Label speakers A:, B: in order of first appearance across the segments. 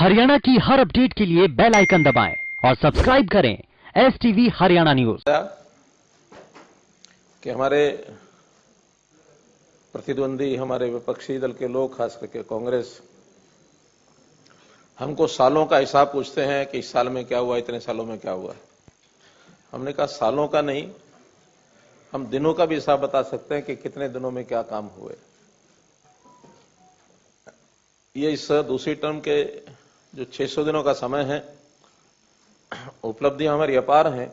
A: हरियाणा की हर अपडेट के लिए बेल आइकन दबाएं और सब्सक्राइब करें STV हरियाणा न्यूज।
B: कि हमारे प्रतिद्वंदी, हमारे विपक्षी दल के लोग, खास करके कांग्रेस, हमको सालों का हिसाब पूछते हैं कि इस साल में क्या हुआ, इतने सालों में क्या हुआ। हमने कहा सालों का नहीं, हम दिनों का भी हिसाब बता सकते हैं कि कितने दिनों में क्या काम हुए। ये इस दूसरी टर्म के जो 600 दिनों का समय है, उपलब्धियां हमारी अपार हैं,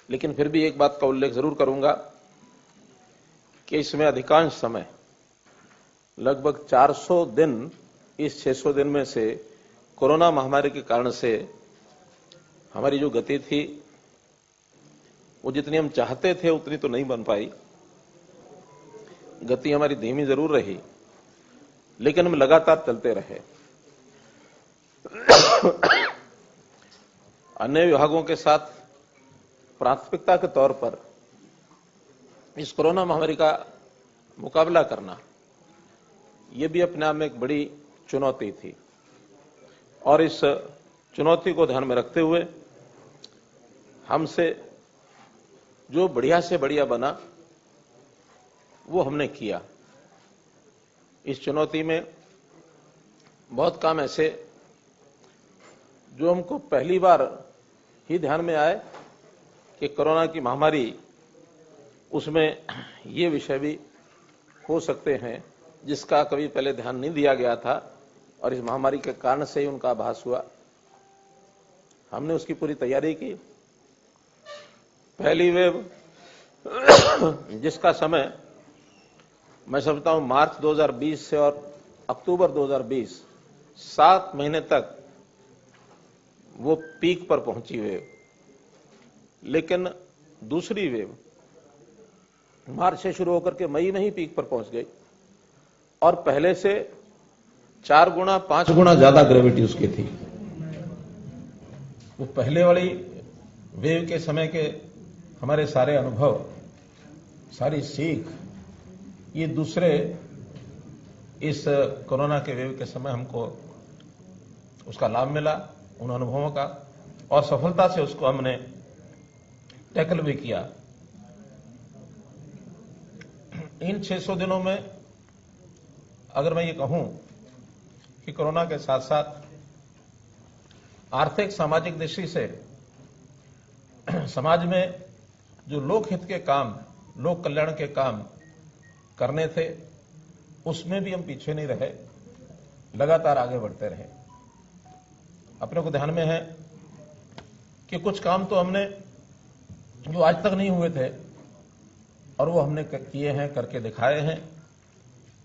B: लेकिन फिर भी एक बात का उल्लेख जरूर करूंगा कि इसमें अधिकांश समय, लगभग 400 दिन इस 600 दिन में से कोरोना महामारी के कारण से हमारी जो गति थी वो जितनी हम चाहते थे उतनी तो नहीं बन पाई। गति हमारी धीमी जरूर रही, लेकिन हम लगातार चलते रहे। अन्य विभागों के साथ प्राथमिकता के तौर पर इस कोरोना महामारी का मुकाबला करना, यह भी अपने आप में एक बड़ी चुनौती थी, और इस चुनौती को ध्यान में रखते हुए हमसे जो बढ़िया से बढ़िया बना वो हमने किया। इस चुनौती में बहुत काम ऐसे जो हमको पहली बार ही ध्यान में आए कि कोरोना की महामारी, उसमें ये विषय भी हो सकते हैं जिसका कभी पहले ध्यान नहीं दिया गया था, और इस महामारी के कारण से ही उनका आभास हुआ। हमने उसकी पूरी तैयारी की। पहली वेव जिसका समय मैं समझता हूं मार्च 2020 से और अक्टूबर 2020, 7 महीने तक वो पीक पर पहुंची वेव, लेकिन दूसरी वेव मार्च से शुरू होकर के मई में ही पीक पर पहुंच गई, और पहले से 4 गुना 5 गुना ज्यादा ग्रेविटी उसकी थी। वो पहले वाली वेव के समय के हमारे सारे अनुभव, सारी सीख, ये दूसरे इस कोरोना के वेव के समय हमको उसका लाभ मिला, उन अनुभवों का, और सफलता से उसको हमने टैकल भी किया। इन 600 दिनों में अगर मैं ये कहूं कि कोरोना के साथ साथ आर्थिक सामाजिक दृष्टि से समाज में जो लोक हित के काम, लोक कल्याण के काम करने थे, उसमें भी हम पीछे नहीं रहे, लगातार आगे बढ़ते रहे। अपने को ध्यान में है कि कुछ काम तो हमने जो आज तक नहीं हुए थे और वो हमने किए हैं, करके दिखाए हैं,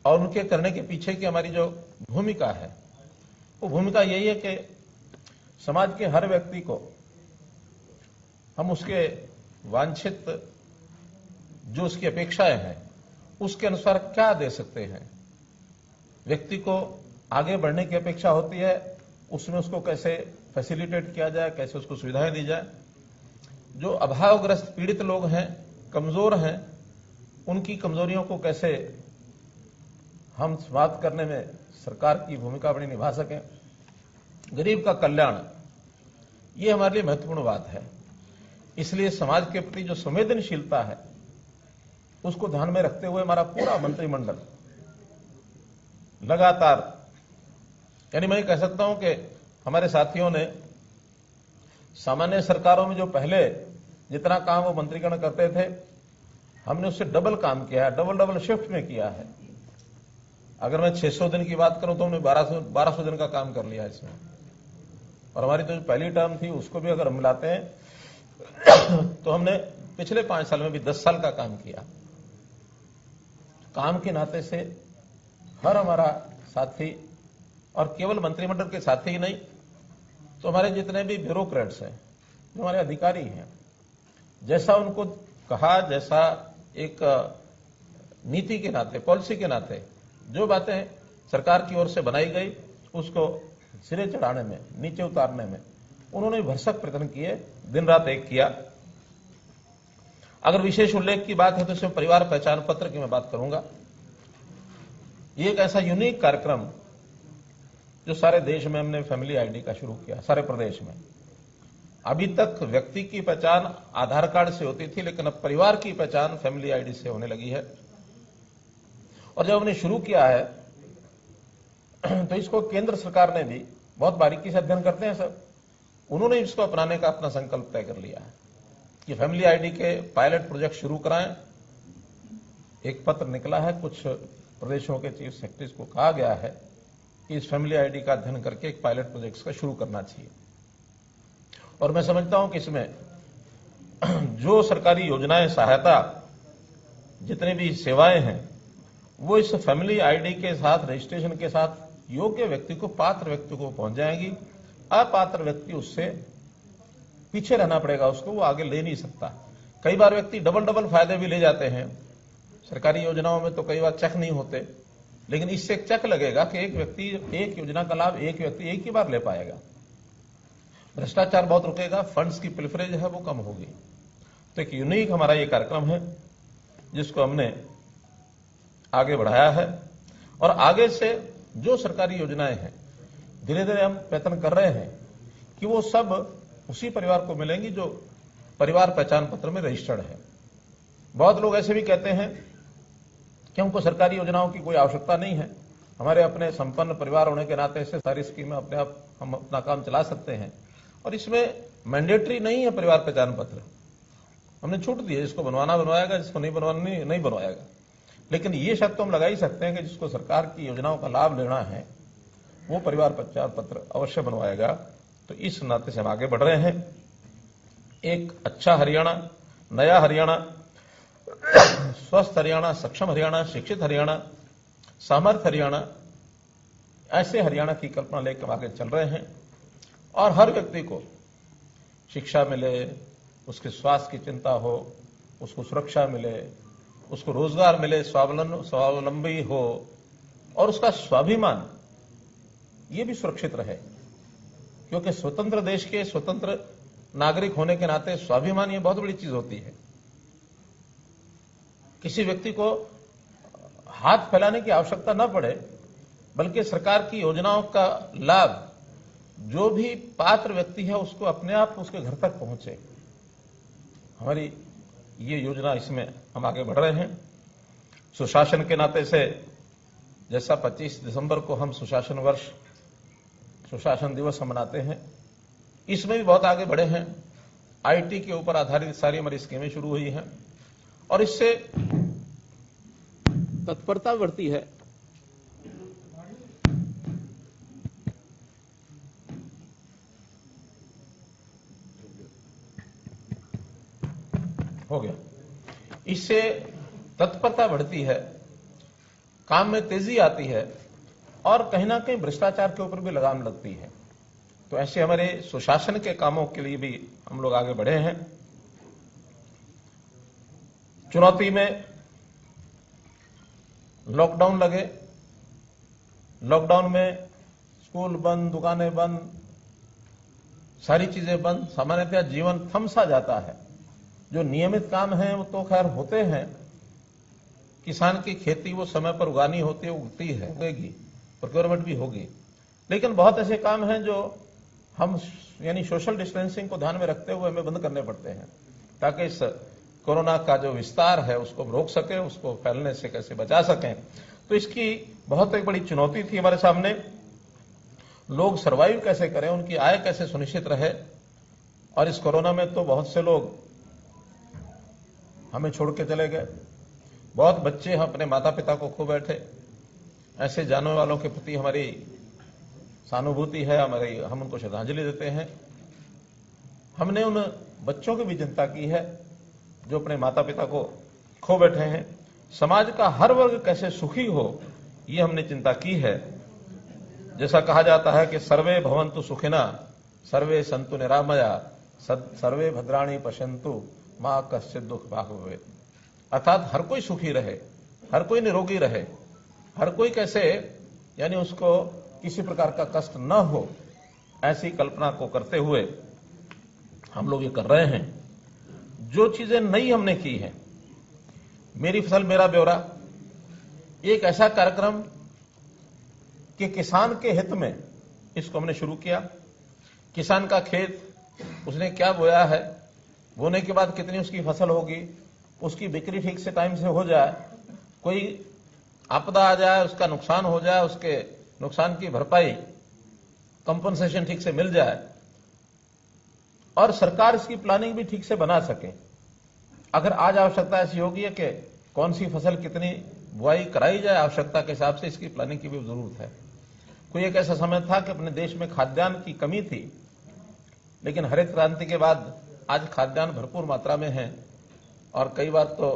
B: और उनके करने के पीछे की हमारी जो भूमिका है, वो भूमिका यही है कि समाज के हर व्यक्ति को हम उसके वांछित, जो उसकी अपेक्षाएं हैं, उसके अनुसार क्या दे सकते हैं। व्यक्ति को आगे बढ़ने की अपेक्षा होती है, उसमें उसको कैसे फैसिलिटेट किया जाए, कैसे उसको सुविधाएं दी जाए। जो अभावग्रस्त पीड़ित लोग हैं, कमजोर हैं, उनकी कमजोरियों को कैसे हम समाप्त करने में सरकार की भूमिका बड़ी निभा सकें। गरीब का कल्याण, ये हमारे लिए महत्वपूर्ण बात है। इसलिए समाज के प्रति जो संवेदनशीलता है, उसको ध्यान में रखते हुए हमारा पूरा मंत्रिमंडल लगातार, यानी मैं कह सकता हूं कि हमारे साथियों ने सामान्य सरकारों में जो पहले जितना काम वो मंत्रीगण करते थे, हमने उससे डबल काम किया है, डबल शिफ्ट में किया है। अगर मैं 600 दिन की बात करूं तो हमने 1200 दिन का काम कर लिया इसमें, और हमारी तो जो पहली टर्म थी उसको भी अगर हम मिलाते हैं तो हमने पिछले 5 साल में भी 10 साल का काम किया। काम के नाते से हर हमारा साथी, और केवल मंत्रिमंडल के साथी ही नहीं, तो हमारे जितने भी ब्यूरोक्रेट्स हैं, जो हमारे अधिकारी हैं, जैसा उनको कहा, जैसा एक नीति के नाते, पॉलिसी के नाते जो बातें सरकार की ओर से बनाई गई, उसको सिरे चढ़ाने में, नीचे उतारने में उन्होंने भरसक प्रयत्न किए, दिन रात एक किया। अगर विशेष उल्लेख की बात है तो इसमें परिवार पहचान पत्र की मैं बात करूंगा। ये एक ऐसा यूनिक कार्यक्रम जो सारे देश में हमने फैमिली आईडी का शुरू किया, सारे प्रदेश में। अभी तक व्यक्ति की पहचान आधार कार्ड से होती थी, लेकिन अब परिवार की पहचान फैमिली आईडी से होने लगी है। और जब हमने शुरू किया है तो इसको केंद्र सरकार ने भी बहुत बारीकी से अध्ययन करते हैं सब, उन्होंने इसको अपनाने का अपना संकल्प तय कर लिया है कि फैमिली आईडी के पायलट प्रोजेक्ट शुरू कराएं। एक पत्र निकला है, कुछ प्रदेशों के चीफ सेक्रेटरीज को कहा गया है कि इस फैमिली आईडी का अध्ययन करके एक पायलट प्रोजेक्ट का शुरू करना चाहिए। और मैं समझता हूं कि इसमें जो सरकारी योजनाएं, सहायता, जितनी भी सेवाएं हैं, वो इस फैमिली आईडी के साथ, रजिस्ट्रेशन के साथ योग्य व्यक्ति को, पात्र व्यक्ति को पहुंच जाएंगी। अपात्र व्यक्ति उससे पीछे रहना पड़ेगा, उसको वो आगे ले नहीं सकता। कई बार व्यक्ति डबल फायदे भी ले जाते हैं। सरकारी योजनाओं में तो कई बार चेक नहीं होते, लेकिन इससे एक चेक लगेगा कि एक व्यक्ति एक योजना का लाभ एक व्यक्ति एक ही बार ले पाएगा। भ्रष्टाचार बहुत रुकेगा, फंड्स की प्रिफरेंस है वो कम होगी। तो एक यूनिक हमारा ये कार्यक्रम है जिसको हमने आगे बढ़ाया है। और आगे से जो सरकारी योजनाएं हैं, धीरे धीरे हम प्रयत्न कर रहे हैं कि वो सब उसी परिवार को मिलेंगी जो परिवार पहचान पत्र में रजिस्टर्ड है। बहुत लोग ऐसे भी कहते हैं कि हमको सरकारी योजनाओं की कोई आवश्यकता नहीं है, हमारे अपने संपन्न परिवार होने के नाते से सारी स्कीमें अपने आप हम अपना काम चला सकते हैं। और इसमें मैंडेटरी नहीं है परिवार पहचान पत्र, हमने छूट दी है, जिसको बनवाना बनवाएगा, जिसको नहीं बनवाना नहीं बनवाएगा। लेकिन ये शर्त तो हम लगा ही सकते हैं कि जिसको सरकार की योजनाओं का लाभ लेना है वो परिवार पहचान पत्र अवश्य बनवाएगा। तो इस नाते से हम आगे बढ़ रहे हैं। एक अच्छा हरियाणा, नया हरियाणा, स्वस्थ हरियाणा, सक्षम हरियाणा, शिक्षित हरियाणा, सामर्थ्य हरियाणा, ऐसे हरियाणा की कल्पना लेकर आगे चल रहे हैं। और हर व्यक्ति को शिक्षा मिले, उसके स्वास्थ्य की चिंता हो, उसको सुरक्षा मिले, उसको रोजगार मिले, स्वावलंबी हो और उसका स्वाभिमान ये भी सुरक्षित रहे। क्योंकि स्वतंत्र देश के स्वतंत्र नागरिक होने के नाते स्वाभिमान ये बहुत बड़ी चीज होती है। किसी व्यक्ति को हाथ फैलाने की आवश्यकता न पड़े, बल्कि सरकार की योजनाओं का लाभ जो भी पात्र व्यक्ति है उसको अपने आप उसके घर तक पहुंचे। हमारी ये योजना, इसमें हम आगे बढ़ रहे हैं। सुशासन के नाते से जैसा 25 दिसंबर को हम सुशासन वर्ष, सुशासन दिवस हम मनाते हैं, इसमें भी बहुत आगे बढ़े हैं। आईटी के ऊपर आधारित सारी हमारी स्कीमें शुरू हुई हैं और इससे तत्परता बढ़ती है। हो गया। इससे तत्परता बढ़ती है, काम में तेजी आती है और कहीं ना कहीं भ्रष्टाचार के ऊपर भी लगाम लगती है। तो ऐसे हमारे सुशासन के कामों के लिए भी हम लोग आगे बढ़े हैं। चुनौती में लॉकडाउन लगे, लॉकडाउन में स्कूल बंद, दुकानें बंद, सारी चीजें बंद, सामान्यतः जीवन थम सा जाता है। जो नियमित काम है वो तो खैर होते हैं, किसान की खेती वो समय पर उगानी होती है, उगती है, उगेगी, प्रोक्योरमेंट भी होगी। लेकिन बहुत ऐसे काम हैं जो हम यानी सोशल डिस्टेंसिंग को ध्यान में रखते हुए हमें बंद करने पड़ते हैं, ताकि इस कोरोना का जो विस्तार है उसको रोक सकें, उसको फैलने से कैसे बचा सकें। तो इसकी बहुत एक बड़ी चुनौती थी हमारे सामने। लोग सर्वाइव कैसे करें, उनकी आय कैसे सुनिश्चित रहे। और इस कोरोना में तो बहुत से लोग हमें छोड़ के चले गए, बहुत बच्चे हम अपने माता पिता को खो बैठे। ऐसे जाने वालों के प्रति हमारी सहानुभूति है, हम उनको श्रद्धांजलि देते हैं। हमने उन बच्चों की भी चिंता की है जो अपने माता पिता को खो बैठे हैं। समाज का हर वर्ग कैसे सुखी हो, ये हमने चिंता की है। जैसा कहा जाता है कि सर्वे भवन्तु सुखिना, सर्वे सन्तु निरामया, सर्वे भद्राणि पश्यन्तु, मां कश्चित् दुख भाग भवेत्। अर्थात हर कोई सुखी रहे, हर कोई निरोगी रहे, हर कोई कैसे यानी उसको किसी प्रकार का कष्ट न हो, ऐसी कल्पना को करते हुए हम लोग ये कर रहे हैं। जो चीजें नई हमने की हैं, मेरी फसल मेरा ब्यौरा, एक ऐसा कार्यक्रम कि किसान के हित में इसको हमने शुरू किया। किसान का खेत, उसने क्या बोया है, बोने के बाद कितनी उसकी फसल होगी, उसकी बिक्री ठीक से टाइम से हो जाए, कोई आपदा आ जाए, उसका नुकसान हो जाए, उसके नुकसान की भरपाई, कंपनसेशन ठीक से मिल जाए और सरकार इसकी प्लानिंग भी ठीक से बना सके। अगर आज आवश्यकता ऐसी होगी है कि कौन सी फसल कितनी बुआई कराई जाए, आवश्यकता के हिसाब से इसकी प्लानिंग की भी जरूरत है। कोई एक ऐसा समय था कि अपने देश में खाद्यान्न की कमी थी, लेकिन हरित क्रांति के बाद आज खाद्यान्न भरपूर मात्रा में है और कई बार तो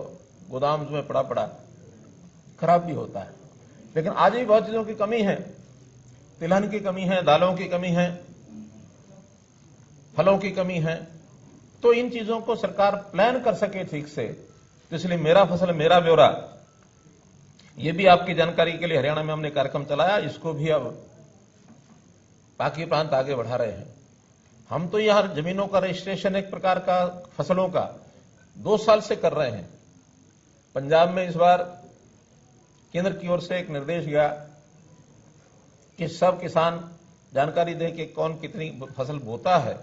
B: गोदाम में पड़ा पड़ा खराब भी होता है। लेकिन आज भी बहुत चीजों की कमी है, तिलहन की कमी है, दालों की कमी है, फलों की कमी है। तो इन चीजों को सरकार प्लान कर सके ठीक से, तो इसलिए मेरा फसल मेरा ब्यौरा, ये भी आपकी जानकारी के लिए हरियाणा में हमने कार्यक्रम चलाया। इसको भी अब बाकी प्रांत आगे बढ़ा रहे हैं। हम तो यहां जमीनों का रजिस्ट्रेशन एक प्रकार का फसलों का 2 साल से कर रहे हैं। पंजाब में इस बार केंद्र की ओर से एक निर्देश गया कि सब किसान जानकारी दें कि कौन कितनी फसल बोता है।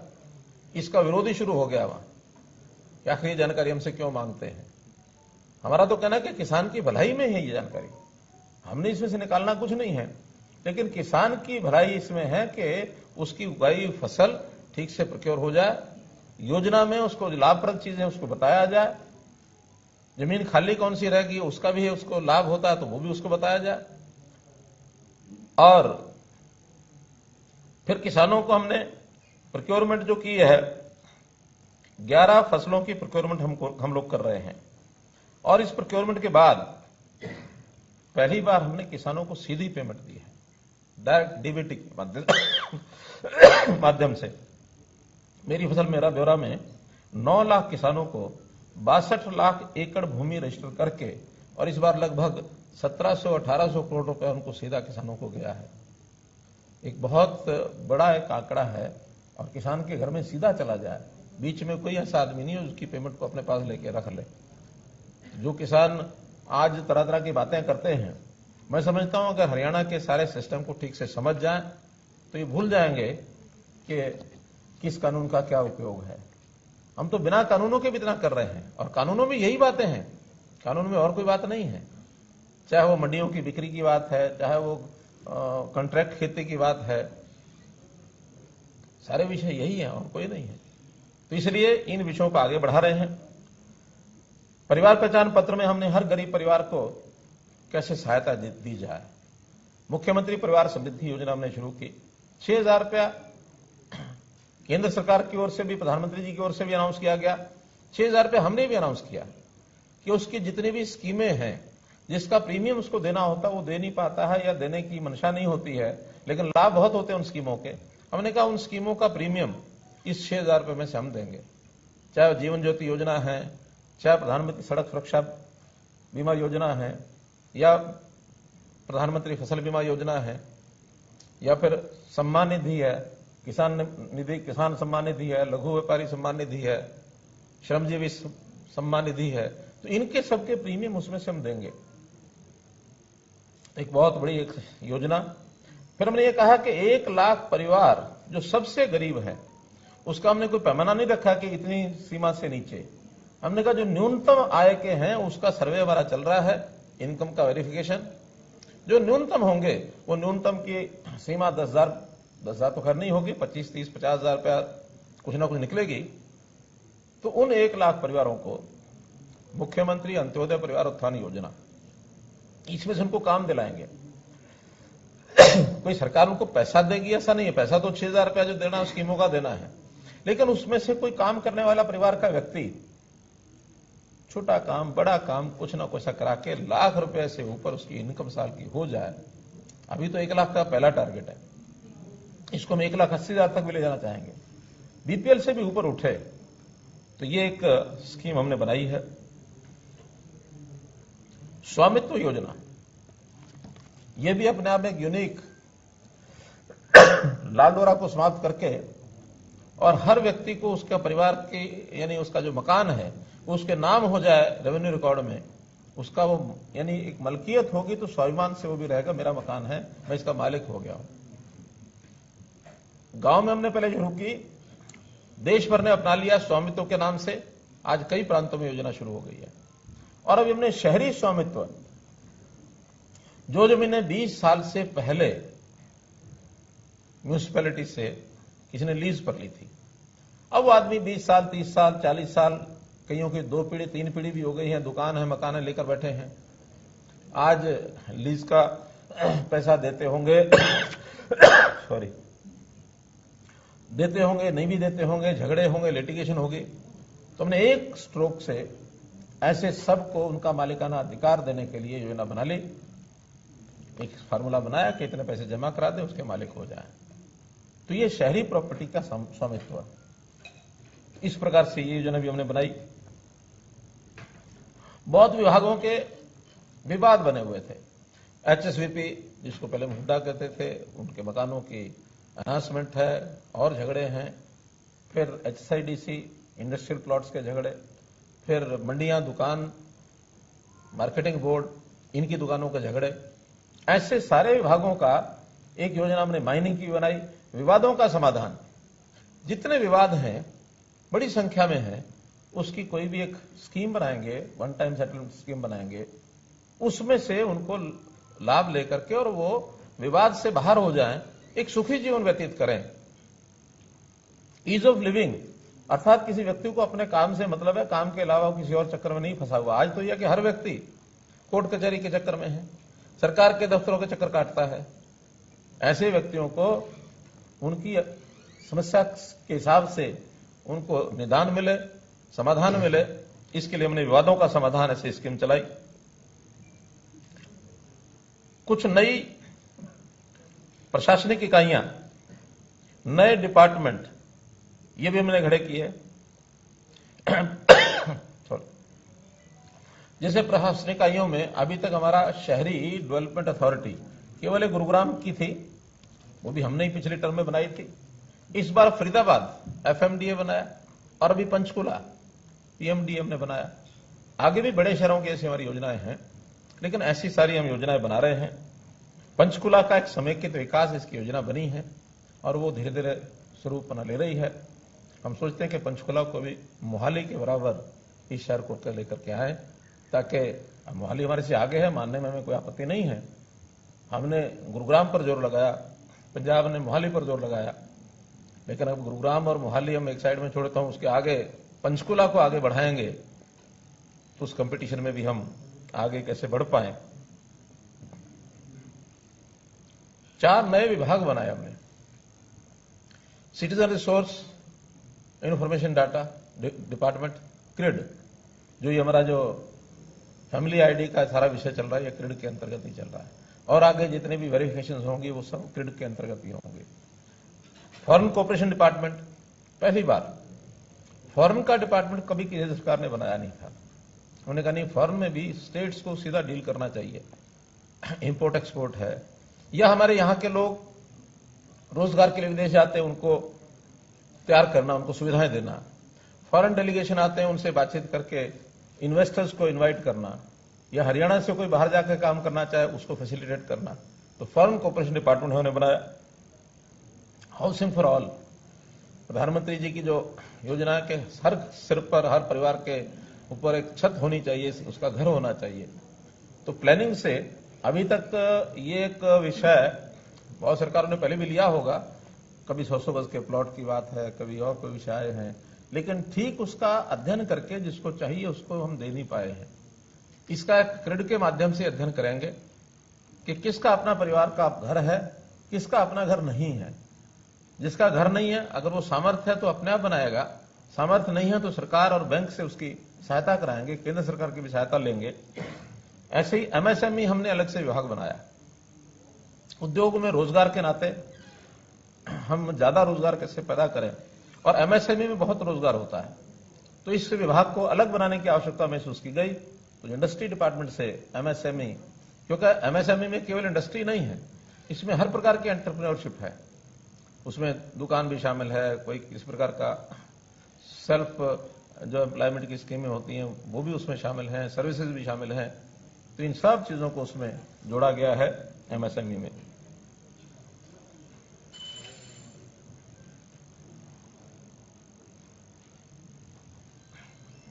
B: इसका विरोध ही शुरू हो गया वहां कि आखिर ये जानकारी हमसे क्यों मांगते हैं। हमारा तो कहना है कि किसान की भलाई में है ये जानकारी, हमने इसमें से निकालना कुछ नहीं है, लेकिन किसान की भलाई इसमें है कि उसकी उगाई फसल ठीक से प्रोक्योर हो जाए, योजना में उसको लाभप्रद चीजें उसको बताया जाए, जमीन खाली कौन सी रहेगी उसका भी उसको लाभ होता है तो वो भी उसको बताया जाए। और फिर किसानों को हमने प्रोक्योरमेंट जो की है, 11 फसलों की प्रोक्योरमेंट हम लोग कर रहे हैं और इस प्रोक्योरमेंट के बाद पहली बार हमने किसानों को सीधी पेमेंट दी है, डायरेक्ट डीबीटी के माध्यम से। मेरी फसल मेरा ब्यौरा में 9 लाख किसानों को 62 लाख एकड़ भूमि रजिस्टर करके और इस बार लगभग 1700-1800 करोड़ रुपए उनको सीधा किसानों को गया है। एक बहुत बड़ा एक आंकड़ा है और किसान के घर में सीधा चला जाए, बीच में कोई ऐसा आदमी नहीं है उसकी पेमेंट को अपने पास लेके रख ले। जो किसान आज तरह तरह की बातें करते हैं, मैं समझता हूं अगर हरियाणा के सारे सिस्टम को ठीक से समझ जाएं तो ये भूल जाएंगे कि किस कानून का क्या उपयोग है। हम तो बिना कानूनों के भी इतना कर रहे हैं और कानूनों में यही बातें हैं, कानून में और कोई बात नहीं है। चाहे वो मंडियों की बिक्री की बात है, चाहे वो कॉन्ट्रैक्ट खेती की बात है, सारे विषय यही है और कोई नहीं है। तो इसलिए इन विषयों को आगे बढ़ा रहे हैं। परिवार पहचान पत्र में हमने हर गरीब परिवार को कैसे सहायता दी जाए, मुख्यमंत्री परिवार समृद्धि योजना हमने शुरू की। 6,000 रुपया केंद्र सरकार की ओर से भी, प्रधानमंत्री जी की ओर से भी अनाउंस किया गया। 6,000 रुपया हमने भी अनाउंस किया कि उसकी जितनी भी स्कीमें हैं, जिसका प्रीमियम उसको देना होता है वो दे नहीं पाता है या देने की मंशा नहीं होती है, लेकिन लाभ बहुत होते हैं उन स्कीमों के। हमने कहा उन स्कीमों का प्रीमियम इस 6,000 रुपये में से हम देंगे। चाहे जीवन ज्योति योजना है, चाहे प्रधानमंत्री सड़क सुरक्षा बीमा योजना है, या प्रधानमंत्री फसल बीमा योजना है, या फिर सम्मान निधि है, किसान निधि, किसान सम्मान निधि है, लघु व्यापारी सम्मान निधि है, श्रमजीवी सम्मान निधि है, तो इनके सबके प्रीमियम उसमें से हम देंगे। एक बहुत बड़ी एक योजना। फिर हमने ये कहा कि 1 लाख परिवार जो सबसे गरीब है उसका हमने कोई पैमाना नहीं रखा कि इतनी सीमा से नीचे। हमने कहा जो न्यूनतम आय के हैं उसका सर्वे हमारा चल रहा है, इनकम का वेरिफिकेशन। जो न्यूनतम होंगे वो न्यूनतम की सीमा 10,000 तो खैर नहीं होगी, 25, 30, 50,000 रुपया कुछ ना कुछ निकलेगी। तो उन 1 लाख परिवारों को मुख्यमंत्री अंत्योदय परिवार उत्थान योजना, इसमें से उनको काम दिलाएंगे। कोई सरकार उनको पैसा देगी ऐसा नहीं है, पैसा तो 6,000 रुपया जो देना है स्कीमों का देना है, लेकिन उसमें से कोई काम करने वाला परिवार का व्यक्ति छोटा काम बड़ा काम कुछ ना कुछ करा के लाख रुपए से ऊपर उसकी इनकम साल की हो जाए। अभी तो 1 लाख का पहला टारगेट है, इसको हम 1,80,000 तक भी ले जाना चाहेंगे। बीपीएल से भी ऊपर उठे तो ये एक स्कीम हमने बनाई है। स्वामित्व योजना, ये भी अपने आप में एक यूनिक, लाडोरा को समाप्त करके और हर व्यक्ति को उसका परिवार की यानी उसका जो मकान है उसके नाम हो जाए रेवेन्यू रिकॉर्ड में, उसका वो यानी एक मलकियत होगी तो स्वाभिमान से वो भी रहेगा, मेरा मकान है, मैं इसका मालिक हो गया हूं। गांव में हमने पहले शुरू की, देश भर ने अपना लिया स्वामित्व के नाम से। आज कई प्रांतों में योजना शुरू हो गई है। और अभी हमने शहरी स्वामित्व, जो जमीनें 20 साल से पहले म्यूनिसिपैलिटी से किसी ने लीज पर ली थी, अब वो आदमी 20 साल, 30 साल, 40 साल, कईयों की 2 पीढ़ी 3 पीढ़ी भी हो गई है, दुकान है, मकान है, लेकर बैठे हैं। आज लीज का पैसा देते होंगे सॉरी देते होंगे, नहीं भी देते होंगे, झगड़े होंगे, लिटिगेशन होगी। तो हमने एक स्ट्रोक से ऐसे सबको उनका मालिकाना अधिकार देने के लिए योजना बना ली। एक फार्मूला बनाया कि इतने पैसे जमा करा दे, उसके मालिक हो जाए। तो ये शहरी प्रॉपर्टी का स्वामित्व, इस प्रकार से ये योजना भी हमने बनाई। बहुत विभागों के विवाद बने हुए थे। एचएसवीपी, जिसको पहले मुद्दा कहते थे, उनके मकानों की अनाउंसमेंट है और झगड़े हैं। फिर एचएसआईडीसी, इंडस्ट्रियल प्लॉट्स के झगड़े, फिर मंडियां, दुकान, मार्केटिंग बोर्ड, इनकी दुकानों के झगड़े। ऐसे सारे विभागों का एक योजना हमने माइनिंग की बनाई। विवादों का समाधान, जितने विवाद हैं बड़ी संख्या में हैं, उसकी कोई भी एक स्कीम बनाएंगे, वन टाइम सेटलमेंट स्कीम बनाएंगे, उसमें से उनको लाभ लेकर के और वो विवाद से बाहर हो जाएं, एक सुखी जीवन व्यतीत करें। ईज ऑफ लिविंग, अर्थात किसी व्यक्ति को अपने काम से मतलब है, काम के अलावा किसी और चक्कर में नहीं फंसा हुआ। आज तो यह कि हर व्यक्ति कोर्ट कचहरी के चक्कर में है, सरकार के दफ्तरों के चक्कर काटता है। ऐसे व्यक्तियों को उनकी समस्या के हिसाब से उनको निदान मिले, समाधान मिले, इसके लिए हमने विवादों का समाधान ऐसे स्कीम चलाई। कुछ नई प्रशासनिक इकाइयां, नए डिपार्टमेंट, ये भी हमने खड़े किए। जैसे प्रशासनिक इकाइयों में अभी तक हमारा शहरी डेवलपमेंट अथॉरिटी केवल एक गुरुग्राम की थी, वो भी हमने ही पिछले टर्म में बनाई थी। इस बार फरीदाबाद एफएमडीए बनाया और अभी पंचकुला पीएमडीए हमने बनाया। आगे भी बड़े शहरों की ऐसी हमारी योजनाएं हैं, लेकिन ऐसी सारी हम योजनाएं बना रहे हैं। पंचकुला का एक समेकित विकास इसकी योजना बनी है और वो धीरे धीरे स्वरूप बना ले रही है। हम सोचते हैं कि पंचकुला को भी मोहाली के बराबर इस शहर को लेकर के आए, ताकि मोहाली हमारे से आगे है, मानने में हमें कोई आपत्ति नहीं है। हमने गुरुग्राम पर जोर लगाया, पंजाब ने मोहाली पर जोर लगाया, लेकिन अब गुरुग्राम और मोहाली हम एक साइड में छोड़ता हूं, उसके आगे पंचकुला को आगे बढ़ाएंगे तो उस कंपटीशन में भी हम आगे कैसे बढ़ पाए। 4 नए विभाग बनाए हमने। Citizen resource information data department, creed, जो ये हमारा जो फैमिली आईडी का सारा विषय चल रहा है, ये क्रिड के अंतर्गत ही चल रहा है। और आगे जितने भी वेरिफिकेशन होंगी वो सब क्रिड के अंतर्गत ही होंगे। फॉरेन कोऑपरेशन डिपार्टमेंट, पहली बार फॉरेन का डिपार्टमेंट कभी किसी सरकार ने बनाया नहीं था। उन्होंने कहा नहीं, फॉरेन में भी स्टेट्स को सीधा डील करना चाहिए। इंपोर्ट एक्सपोर्ट है, या हमारे यहां के लोग रोजगार के लिए विदेश जाते हैं, उनको तैयार करना, उनको सुविधाएं देना। फॉरेन डेलीगेशन आते हैं, उनसे बातचीत करके इन्वेस्टर्स को इनवाइट करना, या हरियाणा से कोई बाहर जाकर काम करना चाहे उसको फैसिलिटेट करना। तो फॉरेन कोऑपरेशन डिपार्टमेंट उन्होंने बनाया। हाउसिंग फॉर ऑल, प्रधानमंत्री जी की जो योजना के हर सिर पर, हर परिवार के ऊपर एक छत होनी चाहिए, उसका घर होना चाहिए। तो प्लानिंग से अभी तक ये एक विषय बहुत सरकारों ने पहले भी लिया होगा, कभी 100 गज के प्लॉट की बात है, कभी और कोई विषय है, लेकिन ठीक उसका अध्ययन करके जिसको चाहिए उसको हम दे नहीं पाए हैं। इसका एक क्रिड के माध्यम से अध्ययन करेंगे कि किसका अपना परिवार का घर है, किसका अपना घर नहीं है। जिसका घर नहीं है, अगर वो सामर्थ्य है तो अपने आप बनाएगा, सामर्थ्य नहीं है तो सरकार और बैंक से उसकी सहायता कराएंगे, केंद्र सरकार की भी सहायता लेंगे। ऐसे ही एमएसएमई हमने अलग से विभाग बनाया। उद्योग में रोजगार के नाते हम ज्यादा रोजगार कैसे पैदा करें, और एमएसएमई में बहुत रोजगार होता है, तो इस विभाग को अलग बनाने की आवश्यकता महसूस की गई। तो इंडस्ट्री डिपार्टमेंट से एमएसएमई, क्योंकि एमएसएमई में केवल इंडस्ट्री नहीं है, इसमें हर प्रकार की एंटरप्रेन्योरशिप है। उसमें दुकान भी शामिल है, कोई इस प्रकार का सेल्फ जो एम्प्लॉयमेंट की स्कीमें होती हैं वो भी उसमें शामिल हैं, सर्विसेज भी शामिल हैं। तो इन सब चीजों को उसमें जोड़ा गया है एमएसएमई में।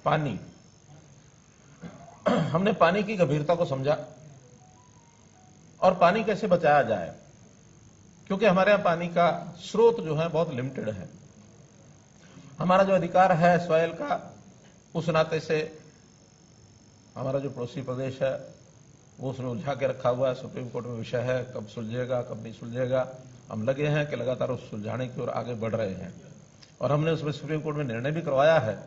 B: पानी, हमने पानी की गंभीरता को समझा और पानी कैसे बचाया जाए, क्योंकि हमारे यहां पानी का स्रोत जो है बहुत लिमिटेड है। हमारा जो अधिकार है सॉइल का, उस नाते से हमारा जो पड़ोसी प्रदेश है वो उसमें उलझा के रखा हुआ है। सुप्रीम कोर्ट में विषय है, कब सुलझेगा कब नहीं सुलझेगा। हम लगे हैं कि लगातार उस सुलझाने की ओर आगे बढ़ रहे हैं और हमने उसमें सुप्रीम कोर्ट में निर्णय भी करवाया है।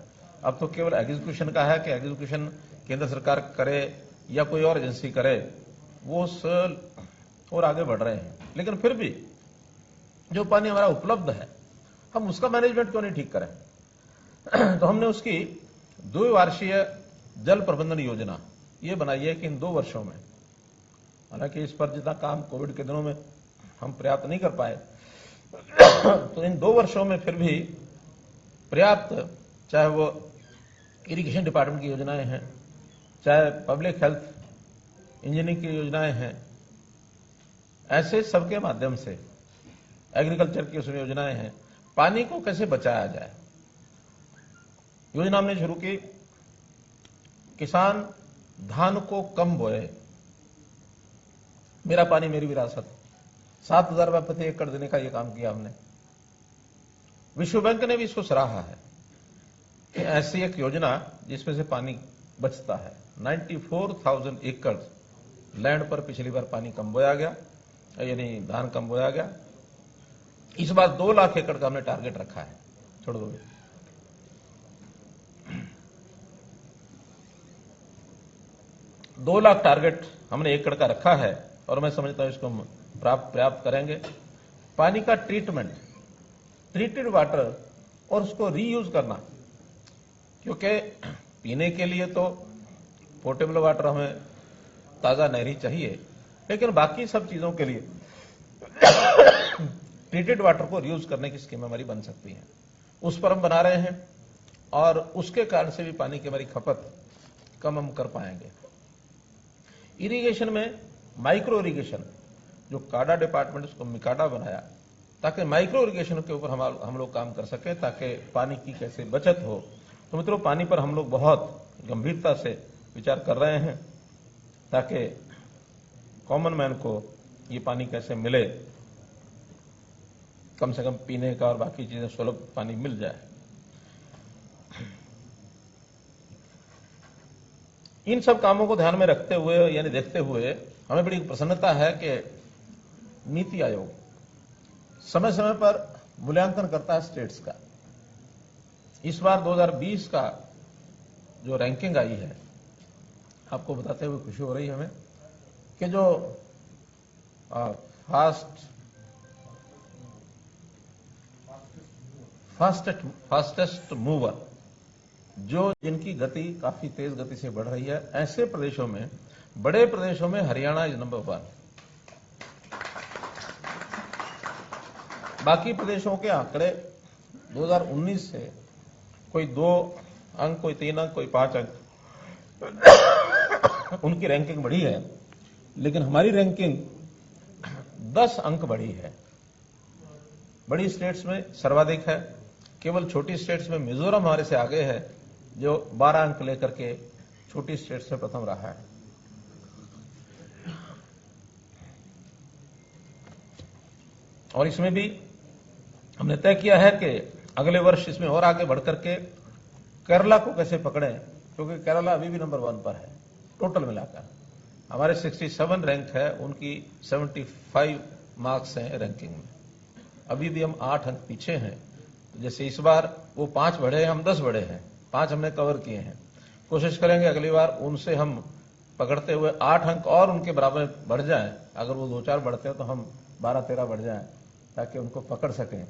B: अब तो केवल एग्जीक्यूशन का है कि एग्जीक्यूशन केंद्र सरकार करे या कोई और एजेंसी करे, वो उस और आगे बढ़ रहे हैं। लेकिन फिर भी जो पानी हमारा उपलब्ध है, हम उसका मैनेजमेंट क्यों नहीं ठीक करें। तो हमने उसकी द्विवार्षीय जल प्रबंधन योजना ये बनाई है कि इन 2 वर्षों में, हालांकि इस पर जितना काम कोविड के दिनों में हम पर्याप्त नहीं कर पाए, तो इन 2 वर्षों में फिर भी पर्याप्त, चाहे वो इरिगेशन डिपार्टमेंट की योजनाएं हैं, चाहे पब्लिक हेल्थ इंजीनियरिंग की योजनाएं हैं, ऐसे सबके माध्यम से एग्रीकल्चर की उसमें योजनाएं हैं, पानी को कैसे बचाया जाए। योजना हमने शुरू की, किसान धान को कम बोए, मेरा पानी मेरी विरासत, 7,000 रुपये प्रति एकड़ देने का यह काम किया हमने। विश्व बैंक ने भी इसको सराहा है कि ऐसी एक योजना जिसमें से पानी बचता है। 94,000 एकड़ लैंड पर पिछली बार पानी कम बोया गया, यानी धान कम बोया गया। इस बार 2 लाख एकड़ का हमने टारगेट रखा है। छोड़ दो, 2 लाख टारगेट हमने एकड़ का रखा है और मैं समझता हूं इसको हम पर्याप्त करेंगे। पानी का ट्रीटमेंट, ट्रीटेड वाटर और उसको रीयूज करना, क्योंकि पीने के लिए तो पोर्टेबल वाटर हमें ताजा नहरी चाहिए, लेकिन बाकी सब चीजों के लिए ट्रीटेड वाटर को रीयूज करने की स्कीम हमारी बन सकती है। उस पर हम बना रहे हैं और उसके कारण से भी पानी की हमारी खपत कम हम कर पाएंगे। इरिगेशन में माइक्रो इरिगेशन, जो काडा डिपार्टमेंट उसको मिकाडा बनाया ताकि माइक्रो इरिगेशन के ऊपर हम लोग काम कर सके, ताकि पानी की कैसे बचत हो। तो मित्रों, पानी पर हम लोग बहुत गंभीरता से विचार कर रहे हैं ताकि कॉमन मैन को ये पानी कैसे मिले, कम से कम पीने का और बाकी चीजें सुलभ पानी मिल जाए। इन सब कामों को ध्यान में रखते हुए, यानी देखते हुए, हमें बड़ी प्रसन्नता है कि नीति आयोग समय समय पर मूल्यांकन करता है स्टेट्स का। इस बार 2020 का जो रैंकिंग आई है, आपको बताते हुए खुशी हो रही है हमें कि जो फास्टेस्ट मूवर, जो जिनकी गति काफी तेज गति से बढ़ रही है, ऐसे प्रदेशों में, बड़े प्रदेशों में हरियाणा इज नंबर 1। बाकी प्रदेशों के आंकड़े 2019 से कोई 2 अंक, कोई 3 अंक, कोई 5 अंक उनकी रैंकिंग बढ़ी है, लेकिन हमारी रैंकिंग 10 अंक बढ़ी है। बड़ी स्टेट्स में सर्वाधिक है, केवल छोटी स्टेट्स में मिजोरम हमारे से आगे है, जो 12 अंक लेकर के छोटी स्टेट्स में प्रथम रहा है। और इसमें भी हमने तय किया है कि अगले वर्ष इसमें और आगे बढ़कर के केरला को कैसे पकड़ें, क्योंकि केरला अभी भी नंबर 1 पर है। टोटल मिलाकर हमारे 67 रैंक है, उनकी 75 मार्क्स हैं रैंकिंग में। अभी भी हम 8 अंक पीछे हैं। जैसे इस बार वो 5 बढ़े हैं, हम 10 बढ़े हैं, 5 हमने कवर किए हैं। कोशिश करेंगे अगली बार उनसे हम पकड़ते हुए 8 अंक और उनके बराबर बढ़ जाएं। अगर वो 2-4 बढ़ते हैं तो हम 12-13 बढ़ जाएं, ताकि उनको पकड़ सकें।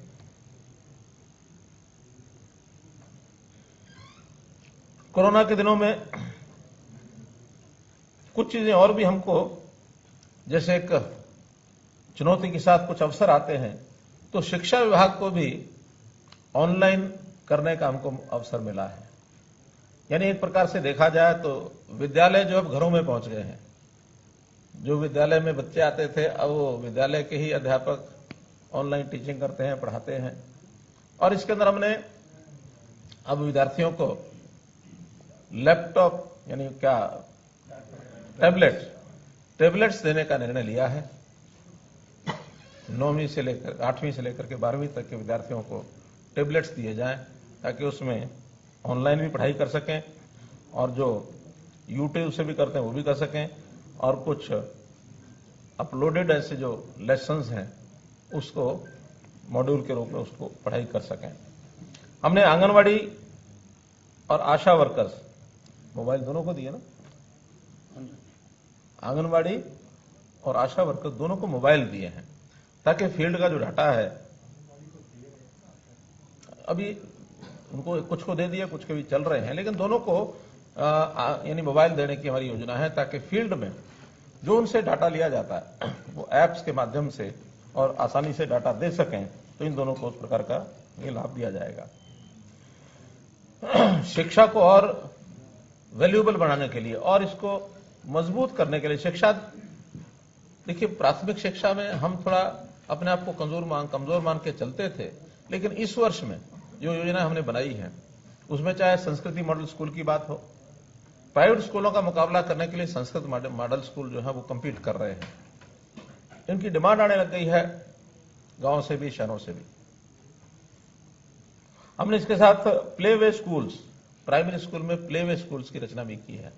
B: कोरोना के दिनों में कुछ चीजें और भी हमको, जैसे एक चुनौती के साथ कुछ अवसर आते हैं, तो शिक्षा विभाग को भी ऑनलाइन करने का हमको अवसर मिला है। यानी एक प्रकार से देखा जाए तो विद्यालय जो अब घरों में पहुंच गए हैं। जो विद्यालय में बच्चे आते थे, अब वो विद्यालय के ही अध्यापक ऑनलाइन टीचिंग करते हैं, पढ़ाते हैं। और इसके अंदर हमने अब विद्यार्थियों को लैपटॉप यानी क्या टैबलेट्स देने का निर्णय लिया है। 9वीं से लेकर 8वीं से लेकर के 12वीं तक के विद्यार्थियों को टैबलेट्स दिए जाएं ताकि उसमें ऑनलाइन भी पढ़ाई कर सकें और जो यूट्यूब से भी करते हैं वो भी कर सकें और कुछ अपलोडेड ऐसे जो लेसन्स हैं उसको मॉड्यूल के रूप में उसको पढ़ाई कर सकें। हमने आंगनवाड़ी और आशा वर्कर्स मोबाइल दोनों को दिए ना, आंगनवाड़ी और आशा वर्कर्स दोनों को मोबाइल दिए हैं ताकि फील्ड का जो डाटा है, अभी उनको कुछ को दे दिया, कुछ के भी चल रहे हैं, लेकिन दोनों को यानी मोबाइल देने की हमारी योजना है ताकि फील्ड में जो उनसे डाटा लिया जाता है वो एप्स के माध्यम से और आसानी से डाटा दे सकें, तो इन दोनों को उस प्रकार का ये लाभ दिया जाएगा। शिक्षा को और वैल्यूएबल बनाने के लिए और इसको मजबूत करने के लिए शिक्षा, देखिए प्राथमिक शिक्षा में हम थोड़ा अपने आप को कमजोर मान के चलते थे, लेकिन इस वर्ष में जो योजना हमने बनाई है उसमें चाहे संस्कृति मॉडल स्कूल की बात हो, प्राइवेट स्कूलों का मुकाबला करने के लिए संस्कृत मॉडल स्कूल जो है वो compete कर रहे हैं। इनकी डिमांड आने लग गई है गांव से भी शहरों से भी। हमने इसके साथ प्लेवे स्कूल्स, प्राइमरी स्कूल में प्लेवे स्कूल्स की रचना भी की है।